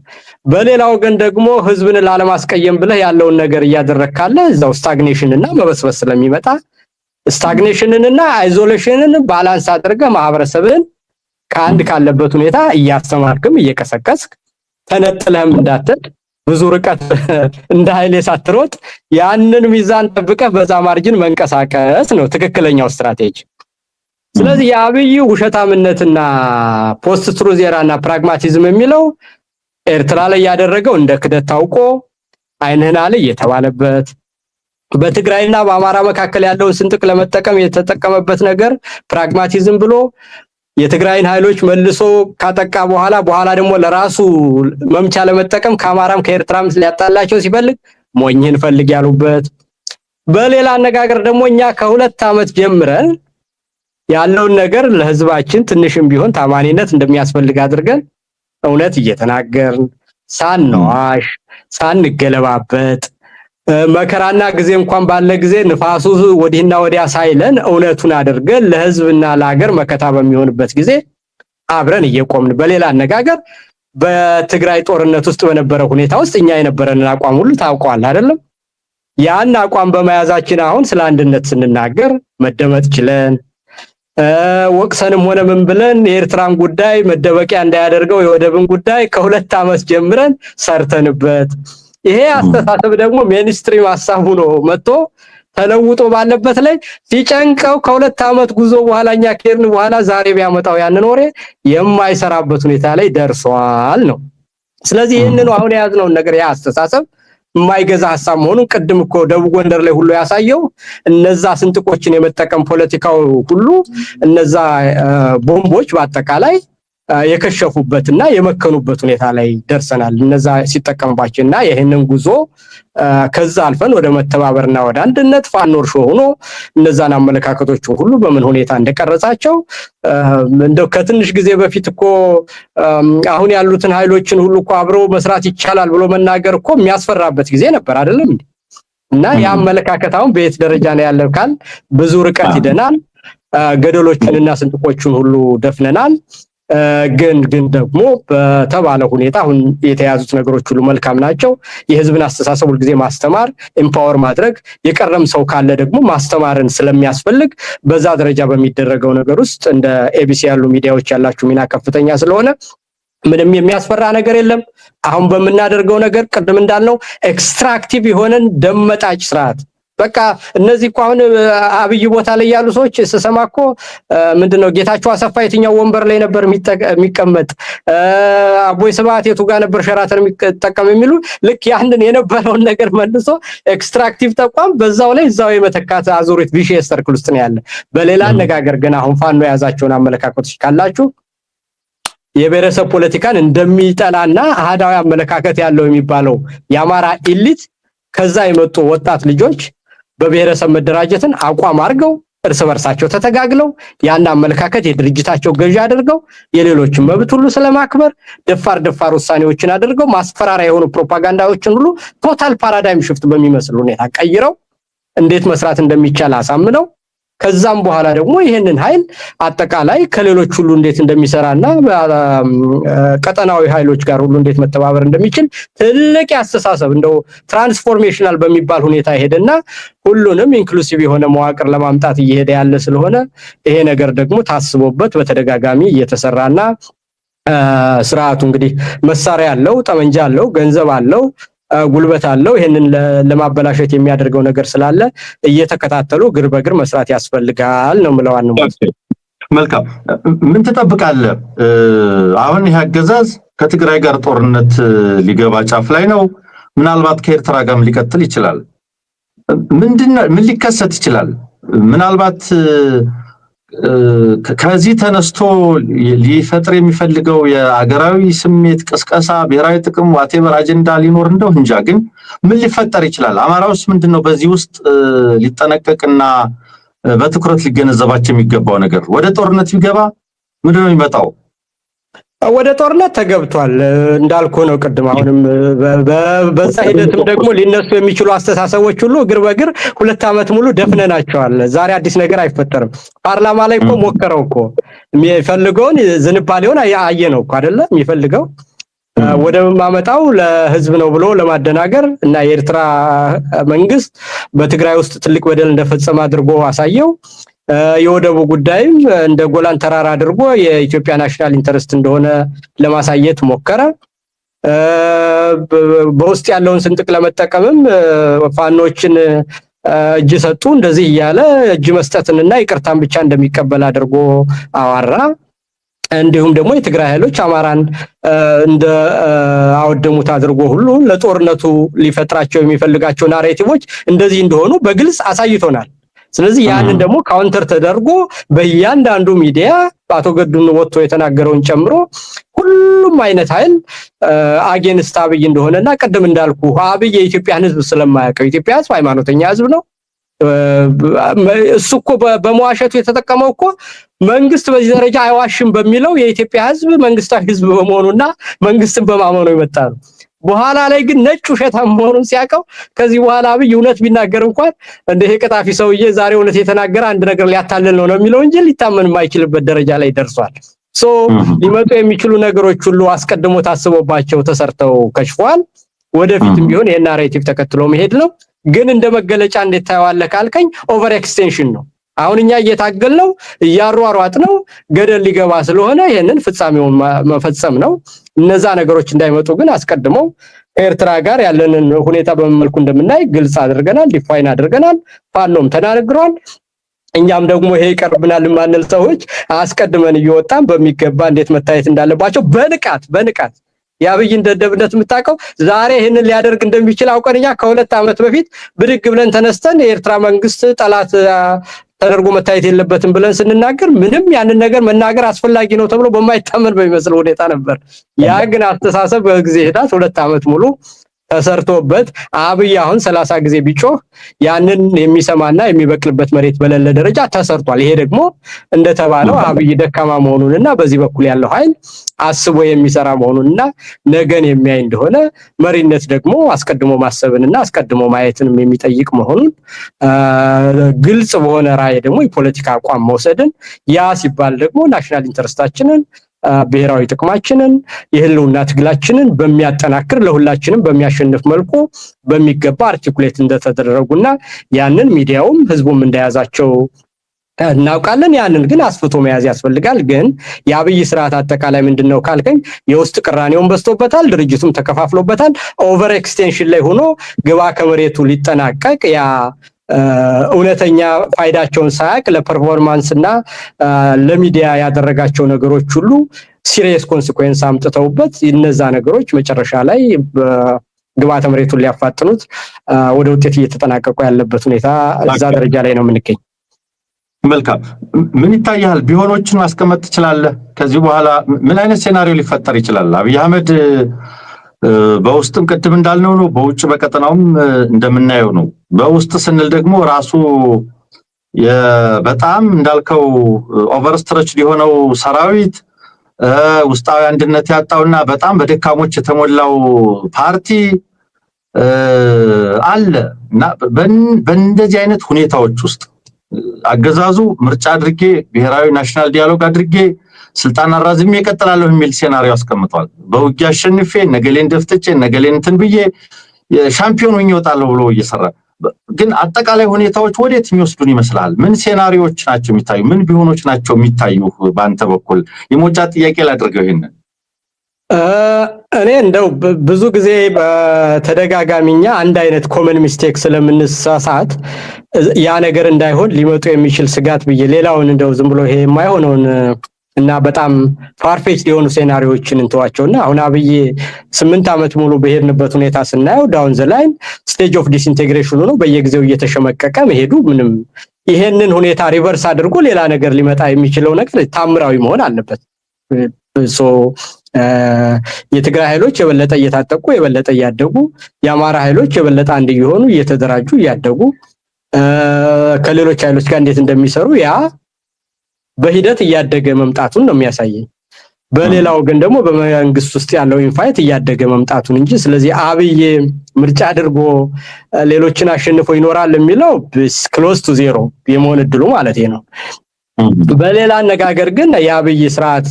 በሌላው ወገን ደግሞ ህዝብን ላለማስቀየም ብለህ ያለውን ነገር እያደረካለ እዛው ስታግኔሽንና መበስበስ ስለሚመጣ ስታግኔሽንንና አይዞሌሽንን ባላንስ አድርገህ ማህበረሰብን ከአንድ ካለበት ሁኔታ እያስተማርክም እየቀሰቀስክ ተነጥለህም እንዳትሄድ ብዙ ርቀት እንደ ኃይሌ ሳትሮጥ ያንን ሚዛን ጠብቀህ በዛ ማርጂን መንቀሳቀስ ነው ትክክለኛው ስትራቴጂ። ስለዚህ የአብይ ውሸታምነትና ፖስት ትሩዝ ኤራና ፕራግማቲዝም የሚለው ኤርትራ ላይ ያደረገው እንደ ክደት ታውቆ አይንህና ላይ የተባለበት በትግራይና በአማራ መካከል ያለውን ስንጥቅ ለመጠቀም የተጠቀመበት ነገር ፕራግማቲዝም ብሎ የትግራይን ኃይሎች መልሶ ካጠቃ በኋላ ደግሞ ለራሱ መምቻ ለመጠቀም ከአማራም ከኤርትራም ሊያጣላቸው ሲፈልግ ሞኝህን ፈልግ ያሉበት። በሌላ አነጋገር ደግሞ እኛ ከ2 ዓመት ጀምረን ያለውን ነገር ለህዝባችን ትንሽም ቢሆን ታማኒነት እንደሚያስፈልግ አድርገን እውነት እየተናገርን ሳንዋሽ ሳንገለባበጥ መከራና ጊዜ እንኳን ባለ ጊዜ ንፋሱ ወዲህና ወዲያ ሳይለን እውነቱን አድርገን ለህዝብና ለሀገር መከታ በሚሆንበት ጊዜ አብረን እየቆምን በሌላ አነጋገር በትግራይ ጦርነት ውስጥ በነበረ ሁኔታ ውስጥ እኛ የነበረንን አቋም ሁሉ ታውቀዋል አይደለም? ያን አቋም በመያዛችን አሁን ስለ አንድነት ስንናገር መደመጥ ችለን ወቅሰንም ሆነ ምን ብለን የኤርትራን ጉዳይ መደበቂያ እንዳያደርገው የወደብን ጉዳይ ከ2 ዓመት ጀምረን ሰርተንበት ይሄ አስተሳሰብ ደግሞ ሜንስትሪም ሐሳቡ ነው መጥቶ ተለውጦ ባለበት ላይ ሲጨንቀው ከ2 ዓመት ጉዞ በኋላኛ ከርን በኋላ ዛሬ ቢያመጣው ያንን ወሬ የማይሰራበት ሁኔታ ላይ ደርሷል ነው። ስለዚህ ይሄንን አሁን የያዝነው ነገር ያ አስተሳሰብ የማይገዛ ሐሳብ መሆኑን ቅድም እኮ ደቡብ ጎንደር ላይ ሁሉ ያሳየው እነዛ ስንጥቆችን የመጠቀም ፖለቲካው ሁሉ እነዛ ቦምቦች በአጠቃላይ የከሸፉበትና የመከኑበት ሁኔታ ላይ ደርሰናል። እነዛ ሲጠቀምባቸውና ይሄንን ጉዞ ከዛ አልፈን ወደ መተባበርና ወደ አንድነት ፋኖር ሆኖ እነዛን አመለካከቶች ሁሉ በምን ሁኔታ እንደቀረጻቸው እንደው ከትንሽ ጊዜ በፊት እኮ አሁን ያሉትን ኃይሎችን ሁሉ እኮ አብሮ መስራት ይቻላል ብሎ መናገር እኮ የሚያስፈራበት ጊዜ ነበር አይደለም እንዴ? እና ያ አመለካከት አሁን በየት ደረጃ ነው ያለው ካል ብዙ ርቀት ሂደናል። ገደሎችንና ስንጥቆችን ሁሉ ደፍነናል። ግን ደግሞ በተባለ ሁኔታ አሁን የተያዙት ነገሮች ሁሉ መልካም ናቸው። የህዝብን አስተሳሰብ ሁሉ ጊዜ ማስተማር ኤምፓወር ማድረግ የቀረም ሰው ካለ ደግሞ ማስተማርን ስለሚያስፈልግ በዛ ደረጃ በሚደረገው ነገር ውስጥ እንደ ኤቢሲ ያሉ ሚዲያዎች ያላችሁ ሚና ከፍተኛ ስለሆነ ምንም የሚያስፈራ ነገር የለም። አሁን በመናደርገው ነገር ቅድም እንዳልነው ኤክስትራክቲቭ የሆነን ደመጣጭ ስርዓት በቃ እነዚህ እኮ አሁን አብይ ቦታ ላይ ያሉ ሰዎች ስሰማኮ ምንድነው ጌታቸው አሰፋ የትኛው ወንበር ላይ ነበር የሚቀመጥ አቦይ ስብሐት የቱ ጋር ነበር ሸራተን የሚጠቀም የሚሉ ልክ ያንን የነበረውን ነገር መልሶ ኤክስትራክቲቭ ተቋም በዛው ላይ እዛው የመተካት አዙሪት ቪሺየስ ሰርክል ውስጥ ነው ያለ። በሌላ አነጋገር ግን አሁን ፋኖ ያዛቸውን አመለካከቶች ካላችሁ የብሔረሰብ ፖለቲካን እንደሚጠላና አሃዳዊ አመለካከት ያለው የሚባለው የአማራ ኢሊት ከዛ የመጡ ወጣት ልጆች በብሔረሰብ መደራጀትን አቋም አድርገው እርስ በርሳቸው ተተጋግለው ያን አመለካከት የድርጅታቸው ገዢ አድርገው የሌሎችን መብት ሁሉ ስለማክበር ደፋር ውሳኔዎችን አድርገው ማስፈራሪያ የሆኑ ፕሮፓጋንዳዎችን ሁሉ ቶታል ፓራዳይም ሽፍት በሚመስል ሁኔታ ቀይረው እንዴት መስራት እንደሚቻል አሳምነው ከዛም በኋላ ደግሞ ይሄንን ኃይል አጠቃላይ ከሌሎች ሁሉ እንዴት እንደሚሰራና ቀጠናዊ ኃይሎች ጋር ሁሉ እንዴት መተባበር እንደሚችል ትልቅ ያስተሳሰብ እንደው ትራንስፎርሜሽናል በሚባል ሁኔታ ይሄድና ሁሉንም ኢንክሉሲቭ የሆነ መዋቅር ለማምጣት እየሄደ ያለ ስለሆነ ይሄ ነገር ደግሞ ታስቦበት በተደጋጋሚ እየተሰራና ስርዓቱ እንግዲህ መሳሪያ አለው፣ ጠመንጃ አለው፣ ገንዘብ አለው፣ ጉልበት አለው። ይሄንን ለማበላሸት የሚያደርገው ነገር ስላለ እየተከታተሉ ግር በግር መስራት ያስፈልጋል ነው ምለዋን ነው። መልካም ምን ተጠብቃለህ? አሁን ይሄ አገዛዝ ከትግራይ ጋር ጦርነት ሊገባ ጫፍ ላይ ነው። ምናልባት ከኤርትራ ጋርም ሊቀጥል ይችላል። ምን ሊከሰት ይችላል? ምናልባት ከዚህ ተነስቶ ሊፈጥር የሚፈልገው የአገራዊ ስሜት ቅስቀሳ ብሔራዊ ጥቅም ዋቴቨር አጀንዳ ሊኖር እንደው እንጃ። ግን ምን ሊፈጠር ይችላል? አማራውስ ምንድነው በዚህ ውስጥ ሊጠነቀቅና በትኩረት ሊገነዘባቸው የሚገባው ነገር? ወደ ጦርነት ቢገባ ምንድነው የሚመጣው? ወደ ጦርነት ተገብቷል እንዳልኩ ነው ቅድም። አሁንም በዛ ሂደትም ደግሞ ሊነሱ የሚችሉ አስተሳሰቦች ሁሉ እግር በእግር 2 ዓመት ሙሉ ደፍነናቸዋል። ዛሬ አዲስ ነገር አይፈጠርም። ፓርላማ ላይ እኮ ሞከረው እኮ የሚፈልገውን ዝንባሌውን አየነው እኮ አይደለ? የሚፈልገው ወደ ማመጣው ለህዝብ ነው ብሎ ለማደናገር እና የኤርትራ መንግስት በትግራይ ውስጥ ትልቅ በደል እንደፈጸመ አድርጎ አሳየው። የወደቡ ጉዳይም እንደ ጎላን ተራራ አድርጎ የኢትዮጵያ ናሽናል ኢንተረስት እንደሆነ ለማሳየት ሞከረ። በውስጥ ያለውን ስንጥቅ ለመጠቀምም ፋኖችን እጅ ሰጡ። እንደዚህ እያለ እጅ መስጠትንና ይቅርታን ብቻ እንደሚቀበል አድርጎ አዋራ። እንዲሁም ደግሞ የትግራይ ኃይሎች አማራን እንደ አወደሙት አድርጎ ሁሉ ለጦርነቱ ሊፈጥራቸው የሚፈልጋቸው ናሬቲቮች እንደዚህ እንደሆኑ በግልጽ አሳይቶናል። ስለዚህ ያንን ደግሞ ካውንተር ተደርጎ በእያንዳንዱ ሚዲያ አቶ ገዱን ወጥቶ የተናገረውን ጨምሮ ሁሉም አይነት ኃይል አጌንስት አብይ እንደሆነና ቀደም እንዳልኩ አብይ የኢትዮጵያን ህዝብ ስለማያውቀው ኢትዮጵያ ህዝብ ሃይማኖተኛ ህዝብ ነው። እሱ እኮ በመዋሸቱ የተጠቀመው እኮ መንግስት በዚህ ደረጃ አይዋሽም በሚለው የኢትዮጵያ ህዝብ መንግስታዊ ህዝብ በመሆኑና መንግስትን በማመኑ የመጣ ነው። በኋላ ላይ ግን ነጭ ውሸታም መሆኑን ሲያቀው ከዚህ በኋላ አብይ እውነት ቢናገር እንኳን እንደ ይሄ ቀጣፊ ሰውዬ ዛሬ እውነት የተናገረ አንድ ነገር ሊያታልል ነው የሚለው እንጂ ሊታመን የማይችልበት ደረጃ ላይ ደርሷል። ሊመጡ የሚችሉ ነገሮች ሁሉ አስቀድሞ ታስቦባቸው ተሰርተው ከሽፏል። ወደፊትም ቢሆን ይሄን ናሬቲቭ ተከትሎ መሄድ ነው። ግን እንደ መገለጫ እንዴት ታየዋለህ ካልከኝ ኦቨር ኤክስቴንሽን ነው። አሁን እኛ እየታገልነው እያሯሯጥ ነው ገደል ሊገባ ስለሆነ ይሄንን ፍጻሜውን መፈጸም ነው። እነዛ ነገሮች እንዳይመጡ ግን አስቀድመው ኤርትራ ጋር ያለንን ሁኔታ በመልኩ እንደምናይ ግልጽ አድርገናል፣ ዲፋይን አድርገናል። ፋኖም ተናግሯል። እኛም ደግሞ ይሄ ይቀርብናል ማንል ሰዎች አስቀድመን እየወጣን በሚገባ እንዴት መታየት እንዳለባቸው በንቃት የአብይን ደደብነት የምታውቀው ዛሬ ይሄንን ሊያደርግ እንደሚችል አውቀንኛ ከ2 ዓመት በፊት ብድግ ብለን ተነስተን የኤርትራ መንግስት ጠላት ተደርጎ መታየት የለበትም ብለን ስንናገር ምንም ያንን ነገር መናገር አስፈላጊ ነው ተብሎ በማይታመን በሚመስል ሁኔታ ነበር። ያ ግን አስተሳሰብ በጊዜ ሂደት 2 ዓመት ሙሉ ተሰርቶበት አብይ አሁን 30 ጊዜ ቢጮህ ያንን የሚሰማና የሚበቅልበት መሬት በሌለ ደረጃ ተሰርቷል። ይሄ ደግሞ እንደተባለው አብይ ደካማ መሆኑንና በዚህ በኩል ያለው ኃይል አስቦ የሚሰራ መሆኑንና ነገን የሚያይ እንደሆነ መሪነት ደግሞ አስቀድሞ ማሰብንና አስቀድሞ ማየትንም የሚጠይቅ መሆኑን ግልጽ በሆነ ራዕይ ደግሞ የፖለቲካ አቋም መውሰድን ያ ሲባል ደግሞ ናሽናል ኢንተረስታችንን ብሔራዊ ጥቅማችንን የህልውና ትግላችንን በሚያጠናክር ለሁላችንም በሚያሸንፍ መልኩ በሚገባ አርቲኩሌት እንደተደረጉና ያንን ሚዲያውም ህዝቡም እንደያዛቸው እናውቃለን። ያንን ግን አስፍቶ መያዝ ያስፈልጋል። ግን የአብይ ስርዓት አጠቃላይ ምንድነው ካልከኝ የውስጥ ቅራኔውን በዝቶበታል፣ ድርጅቱም ተከፋፍሎበታል። ኦቨር ኤክስቴንሽን ላይ ሆኖ ግባ ከመሬቱ ሊጠናቀቅ ያ እውነተኛ ፋይዳቸውን ሳያቅ ለፐርፎርማንስ እና ለሚዲያ ያደረጋቸው ነገሮች ሁሉ ሲሪየስ ኮንሲኩዌንስ አምጥተውበት እነዛ ነገሮች መጨረሻ ላይ ግብዓተ መሬቱን ሊያፋጥኑት ወደ ውጤት እየተጠናቀቁ ያለበት ሁኔታ እዛ ደረጃ ላይ ነው የምንገኝ። መልካም። ምን ይታያል? ቢሆኖችን ማስቀመጥ ትችላለህ? ከዚህ በኋላ ምን አይነት ሴናሪዮ ሊፈጠር ይችላል? አብይ አህመድ በውስጥም ቅድም እንዳልነው ነው፣ በውጭ በቀጠናውም እንደምናየው ነው። በውስጥ ስንል ደግሞ ራሱ በጣም እንዳልከው ኦቨርስትሬች የሆነው ሰራዊት ውስጣዊ አንድነት ያጣውና በጣም በደካሞች የተሞላው ፓርቲ አለ እና በእንደዚህ አይነት ሁኔታዎች ውስጥ አገዛዙ ምርጫ አድርጌ ብሔራዊ ናሽናል ዲያሎግ አድርጌ ስልጣን አራዝሜ እቀጥላለሁ የሚል ሴናሪዮ አስቀምጧል። በውጊያ አሸንፌ ነገሌን ደፍጥጬ ነገሌን እንትን ብዬ ሻምፒዮን ሆኜ እወጣለሁ ብሎ እየሰራ ግን አጠቃላይ ሁኔታዎች ወዴት የሚወስዱን ይመስላል? ምን ሴናሪዮዎች ናቸው የሚታዩ? ምን ቢሆኖች ናቸው የሚታዩ? በአንተ በኩል የሞጫ ጥያቄ ላድርገው ይሄንን። እኔ እንደው ብዙ ጊዜ በተደጋጋሚኛ አንድ አይነት ኮመን ሚስቴክ ስለምንሳሳት ያ ነገር እንዳይሆን ሊመጡ የሚችል ስጋት ብዬ ሌላውን እንደው ዝም ብሎ ይሄ የማይሆነውን እና በጣም ፋርፌች የሆኑ ሴናሪዮችን እንተዋቸውና አሁን አብይ 8 ዓመት ሙሉ በሄድንበት ሁኔታ ስናየው ዳውን ዘ ላይን ስቴጅ ኦፍ ዲስኢንቴግሬሽን ነው በየጊዜው እየተሸመቀቀ መሄዱ ምንም ይሄንን ሁኔታ ሪቨርስ አድርጎ ሌላ ነገር ሊመጣ የሚችለው ነገር ታምራዊ መሆን አለበት። የትግራይ ኃይሎች የበለጠ እየታጠቁ የበለጠ እያደጉ የአማራ ኃይሎች የበለጠ አንድ እየሆኑ እየተደራጁ እያደጉ ከሌሎች ኃይሎች ጋር እንዴት እንደሚሰሩ ያ በሂደት እያደገ መምጣቱን ነው የሚያሳየኝ። በሌላው ግን ደግሞ በመንግስት ውስጥ ያለው ኢንፋይት እያደገ መምጣቱን እንጂ ስለዚህ አብይ ምርጫ አድርጎ ሌሎችን አሸንፎ ይኖራል የሚለው ክሎዝ ቱ ዜሮ የመሆን እድሉ ማለት ነው። በሌላ አነጋገር ግን የአብይ ስርዓት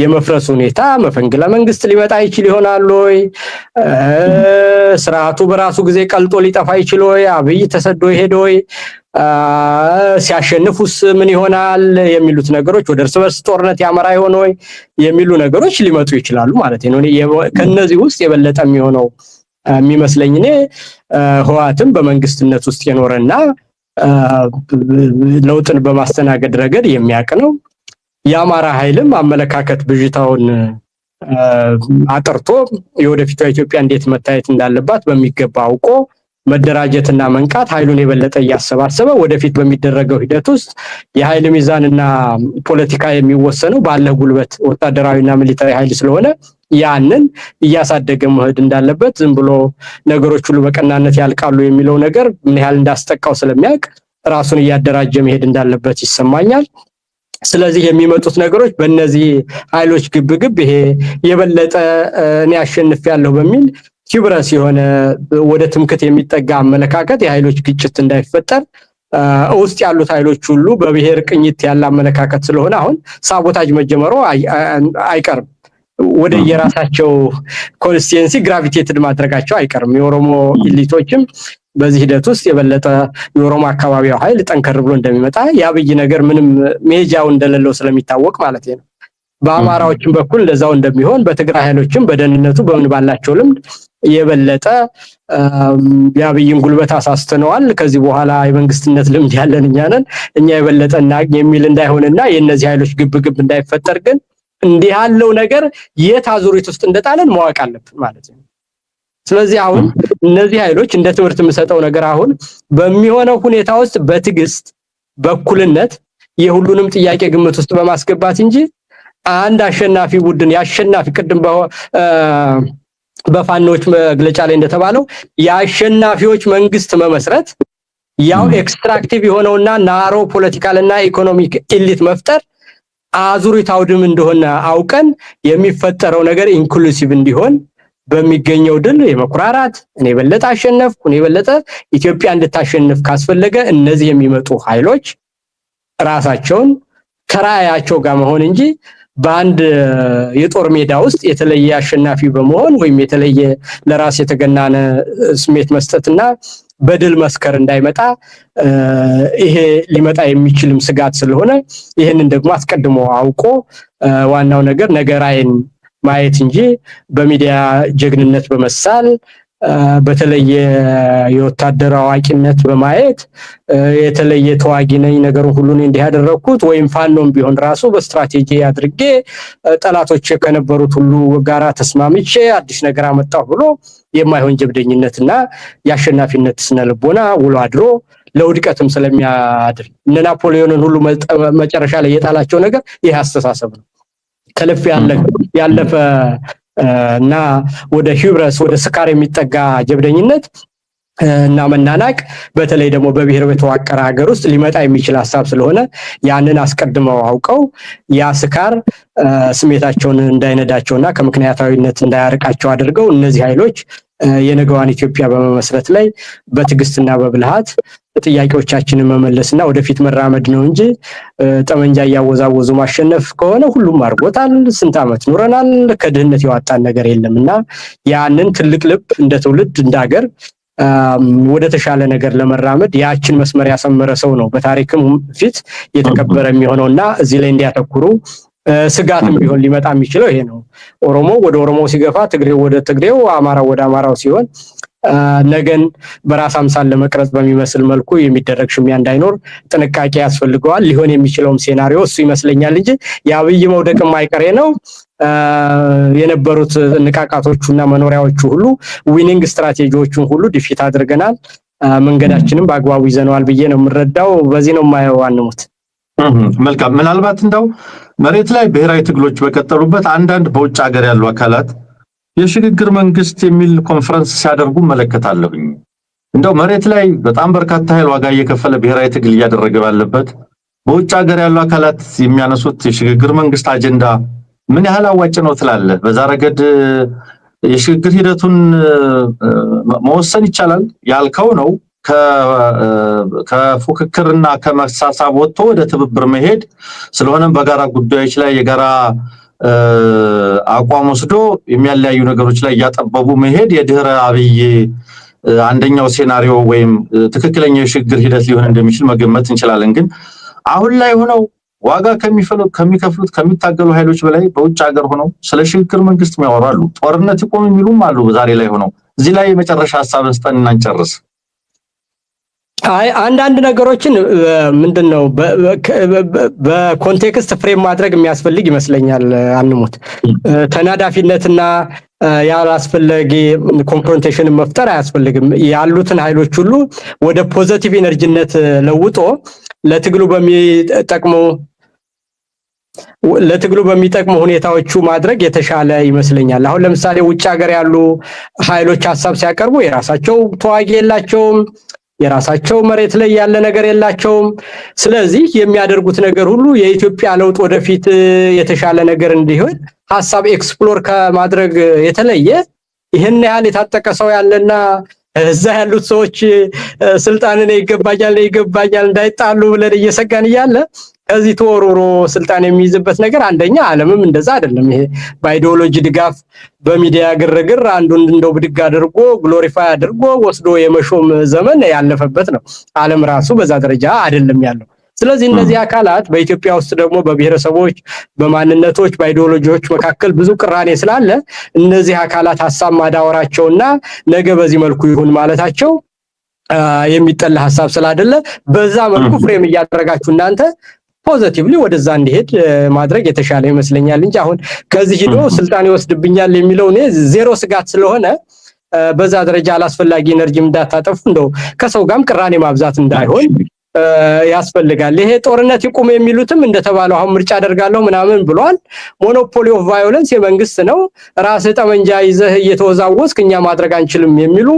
የመፍረስ ሁኔታ መፈንቅለ መንግስት ሊመጣ ይችል ይሆናል ወይ? ስርዓቱ በራሱ ጊዜ ቀልጦ ሊጠፋ ይችል ወይ? አብይ ተሰዶ ይሄድ ወይ? ሲያሸንፉስ ምን ይሆናል የሚሉት ነገሮች ወደ እርስ በርስ ጦርነት ያመራ ይሆን ወይ የሚሉ ነገሮች ሊመጡ ይችላሉ ማለት ነው። ከነዚህ ውስጥ የበለጠ የሚሆነው የሚመስለኝ እኔ ህወሓትም በመንግስትነት ውስጥ የኖረና ለውጥን በማስተናገድ ረገድ የሚያውቅ ነው። የአማራ ኃይልም አመለካከት ብዥታውን አጥርቶ የወደፊቷ ኢትዮጵያ እንዴት መታየት እንዳለባት በሚገባ አውቆ መደራጀትና መንቃት ኃይሉን የበለጠ ያሰባሰበ ወደፊት በሚደረገው ሂደት ውስጥ የኃይል ሚዛንና ፖለቲካ የሚወሰነው ባለ ጉልበት ወታደራዊና ሚሊታሪ ኃይል ስለሆነ ያንን እያሳደገ መሄድ እንዳለበት ዝም ብሎ ነገሮች ሁሉ በቀናነት ያልቃሉ የሚለው ነገር ምን ያህል እንዳስጠቃው ስለሚያውቅ ራሱን እያደራጀ መሄድ እንዳለበት ይሰማኛል። ስለዚህ የሚመጡት ነገሮች በእነዚህ ኃይሎች ግብግብ ይሄ የበለጠ እኔ አሸንፊያለሁ በሚል ኪብረስ የሆነ ወደ ትምክት የሚጠጋ አመለካከት የኃይሎች ግጭት እንዳይፈጠር ውስጥ ያሉት ኃይሎች ሁሉ በብሔር ቅኝት ያለ አመለካከት ስለሆነ አሁን ሳቦታጅ መጀመሩ አይቀርም። ወደ የራሳቸው ኮንስቲትዩንሲ ግራቪቴትድ ማድረጋቸው አይቀርም። የኦሮሞ ኢሊቶችም በዚህ ሂደት ውስጥ የበለጠ የኦሮሞ አካባቢው ኃይል ጠንከር ብሎ እንደሚመጣ የአብይ ነገር ምንም ሜጃው እንደሌለው ስለሚታወቅ ማለት ነው። በአማራዎችም በኩል እንደዛው እንደሚሆን በትግራይ ኃይሎችም በደህንነቱ በምን ባላቸው ልምድ የበለጠ የአብይን ጉልበት አሳስተነዋል፣ ከዚህ በኋላ የመንግስትነት ልምድ ያለን እኛ ነን፣ እኛ የበለጠና የሚል እንዳይሆንና የነዚህ ኃይሎች ግብግብ እንዳይፈጠር ግን እንዲህ ያለው ነገር የት አዙሪት ውስጥ እንደጣለን ማወቅ አለብን ማለት ነው። ስለዚህ አሁን እነዚህ ኃይሎች እንደ ትምህርት የምሰጠው ነገር አሁን በሚሆነው ሁኔታ ውስጥ በትግስት በኩልነት የሁሉንም ጥያቄ ግምት ውስጥ በማስገባት እንጂ አንድ አሸናፊ ቡድን ያሸናፊ ቅድም በፋኖች መግለጫ ላይ እንደተባለው የአሸናፊዎች መንግስት መመስረት ያው ኤክስትራክቲቭ የሆነውና ናሮ ፖለቲካልና ኢኮኖሚክ ኢሊት መፍጠር አዙሪት አውድም እንደሆነ አውቀን የሚፈጠረው ነገር ኢንክሉሲቭ እንዲሆን በሚገኘው ድል የመኩራራት እኔ በለጠ አሸነፍኩ እኔ በለጠ ኢትዮጵያ እንድታሸንፍ ካስፈለገ እነዚህ የሚመጡ ኃይሎች ራሳቸውን ከራያቸው ጋር መሆን እንጂ በአንድ የጦር ሜዳ ውስጥ የተለየ አሸናፊ በመሆን ወይም የተለየ ለራስ የተገናነ ስሜት መስጠትና በድል መስከር እንዳይመጣ ይሄ ሊመጣ የሚችልም ስጋት ስለሆነ ይሄንን ደግሞ አስቀድሞ አውቆ ዋናው ነገር ነገራይን ማየት እንጂ በሚዲያ ጀግንነት በመሳል በተለየ የወታደር አዋቂነት በማየት የተለየ ተዋጊ ነኝ ነገሩን ሁሉ እንዲህ ያደረኩት ወይም ፋኖም ቢሆን ራሱ በስትራቴጂ አድርጌ ጠላቶች ከነበሩት ሁሉ ጋራ ተስማምቼ አዲስ ነገር አመጣሁ ብሎ የማይሆን ጀብደኝነትና ያሸናፊነት ስነልቦና ውሎ አድሮ ለውድቀትም ስለሚያድር እነ ናፖሊዮንን ሁሉ መጨረሻ ላይ የጣላቸው ነገር ይሄ አስተሳሰብ ነው። ከልፍ ያለፈ እና ወደ ሂብረስ ወደ ስካር የሚጠጋ ጀብደኝነት እና መናናቅ በተለይ ደግሞ በብሔር በተዋቀረ ሀገር ውስጥ ሊመጣ የሚችል ሐሳብ ስለሆነ ያንን አስቀድመው አውቀው ያ ስካር ስሜታቸውን እንዳይነዳቸውና ከምክንያታዊነት እንዳያርቃቸው አድርገው እነዚህ ኃይሎች የነገዋን ኢትዮጵያ በመመስረት ላይ በትግስትና በብልሃት ጥያቄዎቻችንን መመለስና ወደፊት መራመድ ነው እንጂ ጠመንጃ ያወዛወዙ ማሸነፍ ከሆነ ሁሉም አርጎታል። ስንት አመት ኑረናል፣ ከድህነት ያወጣን ነገር የለምና ያንን ትልቅ ልብ እንደ ትውልድ እንደ ሀገር ወደ ተሻለ ነገር ለመራመድ ያችን መስመር ያሰመረ ሰው ነው በታሪክም ፊት የተከበረ የሚሆነውና እዚህ ላይ እንዲያተኩሩ ስጋትም ቢሆን ሊመጣ የሚችለው ይሄ ነው። ኦሮሞ ወደ ኦሮሞ ሲገፋ ትግሬው ወደ ትግሬው አማራው ወደ አማራው ሲሆን ነገን በራስ አምሳል ለመቅረጽ በሚመስል መልኩ የሚደረግ ሽሚያ እንዳይኖር ጥንቃቄ ያስፈልገዋል። ሊሆን የሚችለውም ሴናሪዮ እሱ ይመስለኛል እንጂ የአብይ መውደቅም አይቀሬ ነው። የነበሩት ንቃቃቶቹና መኖሪያዎቹ ሁሉ ዊኒንግ ስትራቴጂዎቹን ሁሉ ዲፊት አድርገናል። መንገዳችንም በአግባቡ ይዘነዋል ብዬ ነው የምረዳው። በዚህ ነው የማየው። አንሙት መልካም። ምናልባት እንደው መሬት ላይ ብሔራዊ ትግሎች በቀጠሉበት አንዳንድ በውጭ ሀገር ያሉ አካላት የሽግግር መንግስት የሚል ኮንፈረንስ ሲያደርጉ መለከታለሁኝ። እንደው መሬት ላይ በጣም በርካታ ኃይል ዋጋ እየከፈለ ብሔራዊ ትግል እያደረገ ባለበት በውጭ ሀገር ያሉ አካላት የሚያነሱት የሽግግር መንግስት አጀንዳ ምን ያህል አዋጭ ነው ትላለህ? በዛ ረገድ የሽግግር ሂደቱን መወሰን ይቻላል ያልከው ነው። ከፉክክርና ከመሳሳብ ወጥቶ ወደ ትብብር መሄድ ስለሆነም በጋራ ጉዳዮች ላይ የጋራ አቋም ወስዶ የሚያለያዩ ነገሮች ላይ እያጠበቡ መሄድ የድህረ አብይ አንደኛው ሴናሪዮ ወይም ትክክለኛው የሽግግር ሂደት ሊሆን እንደሚችል መገመት እንችላለን። ግን አሁን ላይ ሆነው ዋጋ ከሚከፍሉት ከሚታገሉ ኃይሎች በላይ በውጭ ሀገር ሆነው ስለ ሽግግር መንግስት የሚያወሩ አሉ። ጦርነት ይቆም የሚሉም አሉ። ዛሬ ላይ ሆነው እዚህ ላይ የመጨረሻ ሐሳብ እንስጠን እና እንጨርስ። አይ አንዳንድ ነገሮችን ምንድነው በኮንቴክስት ፍሬም ማድረግ የሚያስፈልግ ይመስለኛል። አንሙት ተናዳፊነትና ያላስፈላጊ ኮንፍሮንቴሽን መፍጠር አያስፈልግም። ያሉትን ኃይሎች ሁሉ ወደ ፖዚቲቭ ኢነርጂነት ለውጦ ለትግሉ በሚጠቅሙ ሁኔታዎቹ ማድረግ የተሻለ ይመስለኛል። አሁን ለምሳሌ ውጭ ሀገር ያሉ ኃይሎች ሐሳብ ሲያቀርቡ የራሳቸው ተዋጊ የላቸውም፣ የራሳቸው መሬት ላይ ያለ ነገር የላቸውም። ስለዚህ የሚያደርጉት ነገር ሁሉ የኢትዮጵያ ለውጥ ወደፊት የተሻለ ነገር እንዲሆን ሐሳብ ኤክስፕሎር ከማድረግ የተለየ ይሄን ያህል የታጠቀ ሰው ያለና እዛ ያሉት ሰዎች ስልጣንን ይገባኛል እንዳይጣሉ ብለን እየሰጋን እያለ ከዚህ ተወሮሮ ስልጣን የሚይዝበት ነገር አንደኛ ዓለምም እንደዛ አይደለም። ይሄ በአይዲዮሎጂ ድጋፍ በሚዲያ ግርግር አንዱን እንደው ብድግ አድርጎ ግሎሪፋይ አድርጎ ወስዶ የመሾም ዘመን ያለፈበት ነው። ዓለም ራሱ በዛ ደረጃ አይደለም ያለው። ስለዚህ እነዚህ አካላት በኢትዮጵያ ውስጥ ደግሞ በብሔረሰቦች በማንነቶች በአይዲዮሎጂዎች መካከል ብዙ ቅራኔ ስላለ እነዚህ አካላት ሐሳብ ማዳወራቸውና ነገ በዚህ መልኩ ይሁን ማለታቸው የሚጠላ ሐሳብ ስላይደለ በዛ መልኩ ፍሬም እያደረጋችሁ እናንተ ፖዚቲቭሊ ወደዛ እንዲሄድ ማድረግ የተሻለ ይመስለኛል እንጂ አሁን ከዚህ ሄዶ ስልጣን ይወስድብኛል የሚለው እኔ ዜሮ ስጋት ስለሆነ በዛ ደረጃ አላስፈላጊ ኤነርጂ እንዳታጠፉ እንደው ከሰው ጋርም ቅራኔ ማብዛት እንዳይሆን ያስፈልጋል። ይሄ ጦርነት ይቆም የሚሉትም እንደተባለው አሁን ምርጫ አደርጋለሁ ምናምን ብሏል። ሞኖፖሊ ኦፍ ቫዮለንስ የመንግስት ነው። ራስ ጠመንጃ ይዘህ እየተወዛወስክ እኛ ማድረግ አንችልም የሚሉ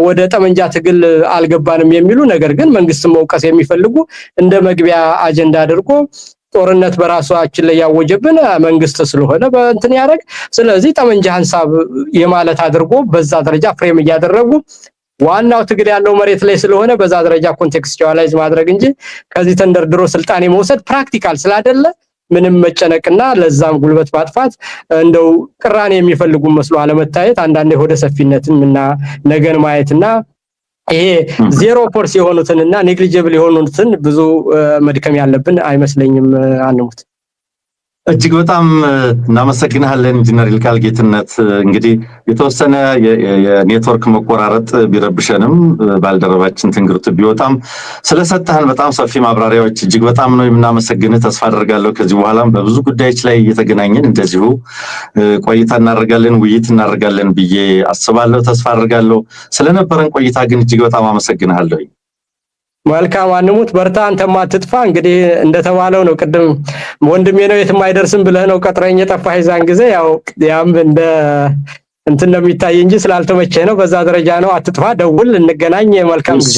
ወደ ጠመንጃ ትግል አልገባንም የሚሉ ነገር ግን መንግስትን መውቀስ የሚፈልጉ እንደ መግቢያ አጀንዳ አድርጎ ጦርነት በራሳችን ላይ ያወጀብን መንግስት ስለሆነ በእንትን ያደርግ ስለዚህ ጠመንጃ ሐሳብ የማለት አድርጎ በዛ ደረጃ ፍሬም እያደረጉ ዋናው ትግል ያለው መሬት ላይ ስለሆነ በዛ ደረጃ ኮንቴክስቹዋላይዝ ማድረግ እንጂ ከዚህ ተንደርድሮ ስልጣን የመውሰድ ፕራክቲካል ስላይደለ ምንም መጨነቅና ለዛም ጉልበት ማጥፋት እንደው ቅራኔ የሚፈልጉ መስሎ አለመታየት አንዳንዴ ሆደ ሰፊነትንና ነገን ማየትና ይሄ ዜሮ ፎርስ የሆኑትንና ኔግሊጂብል የሆኑትን ብዙ መድከም ያለብን አይመስለኝም። አንሙት እጅግ በጣም እናመሰግናለን ኢንጂነር ይልቃል ጌትነት። እንግዲህ የተወሰነ የኔትወርክ መቆራረጥ ቢረብሸንም ባልደረባችን ትንግርቱ ቢወጣም ስለሰጠህን በጣም ሰፊ ማብራሪያዎች እጅግ በጣም ነው የምናመሰግንህ። ተስፋ አደርጋለሁ ከዚህ በኋላም በብዙ ጉዳዮች ላይ እየተገናኘን እንደዚሁ ቆይታ እናደርጋለን፣ ውይይት እናደርጋለን ብዬ አስባለሁ፣ ተስፋ አደርጋለሁ። ስለነበረን ቆይታ ግን እጅግ በጣም አመሰግናለሁ። መልካም አንሙት፣ በርታ፣ አንተማ አትጥፋ። እንግዲህ እንደተባለው ነው ቅድም ወንድሜ ነው የትም አይደርስም ብለህ ነው ቀጥረኝ የጠፋህ ይዛን ጊዜ ያም እንደ እንትን ነው የሚታይ እንጂ ስላልተመቸህ ነው። በዛ ደረጃ ነው። አትጥፋ፣ ደውል፣ እንገናኝ። መልካም ጊዜ።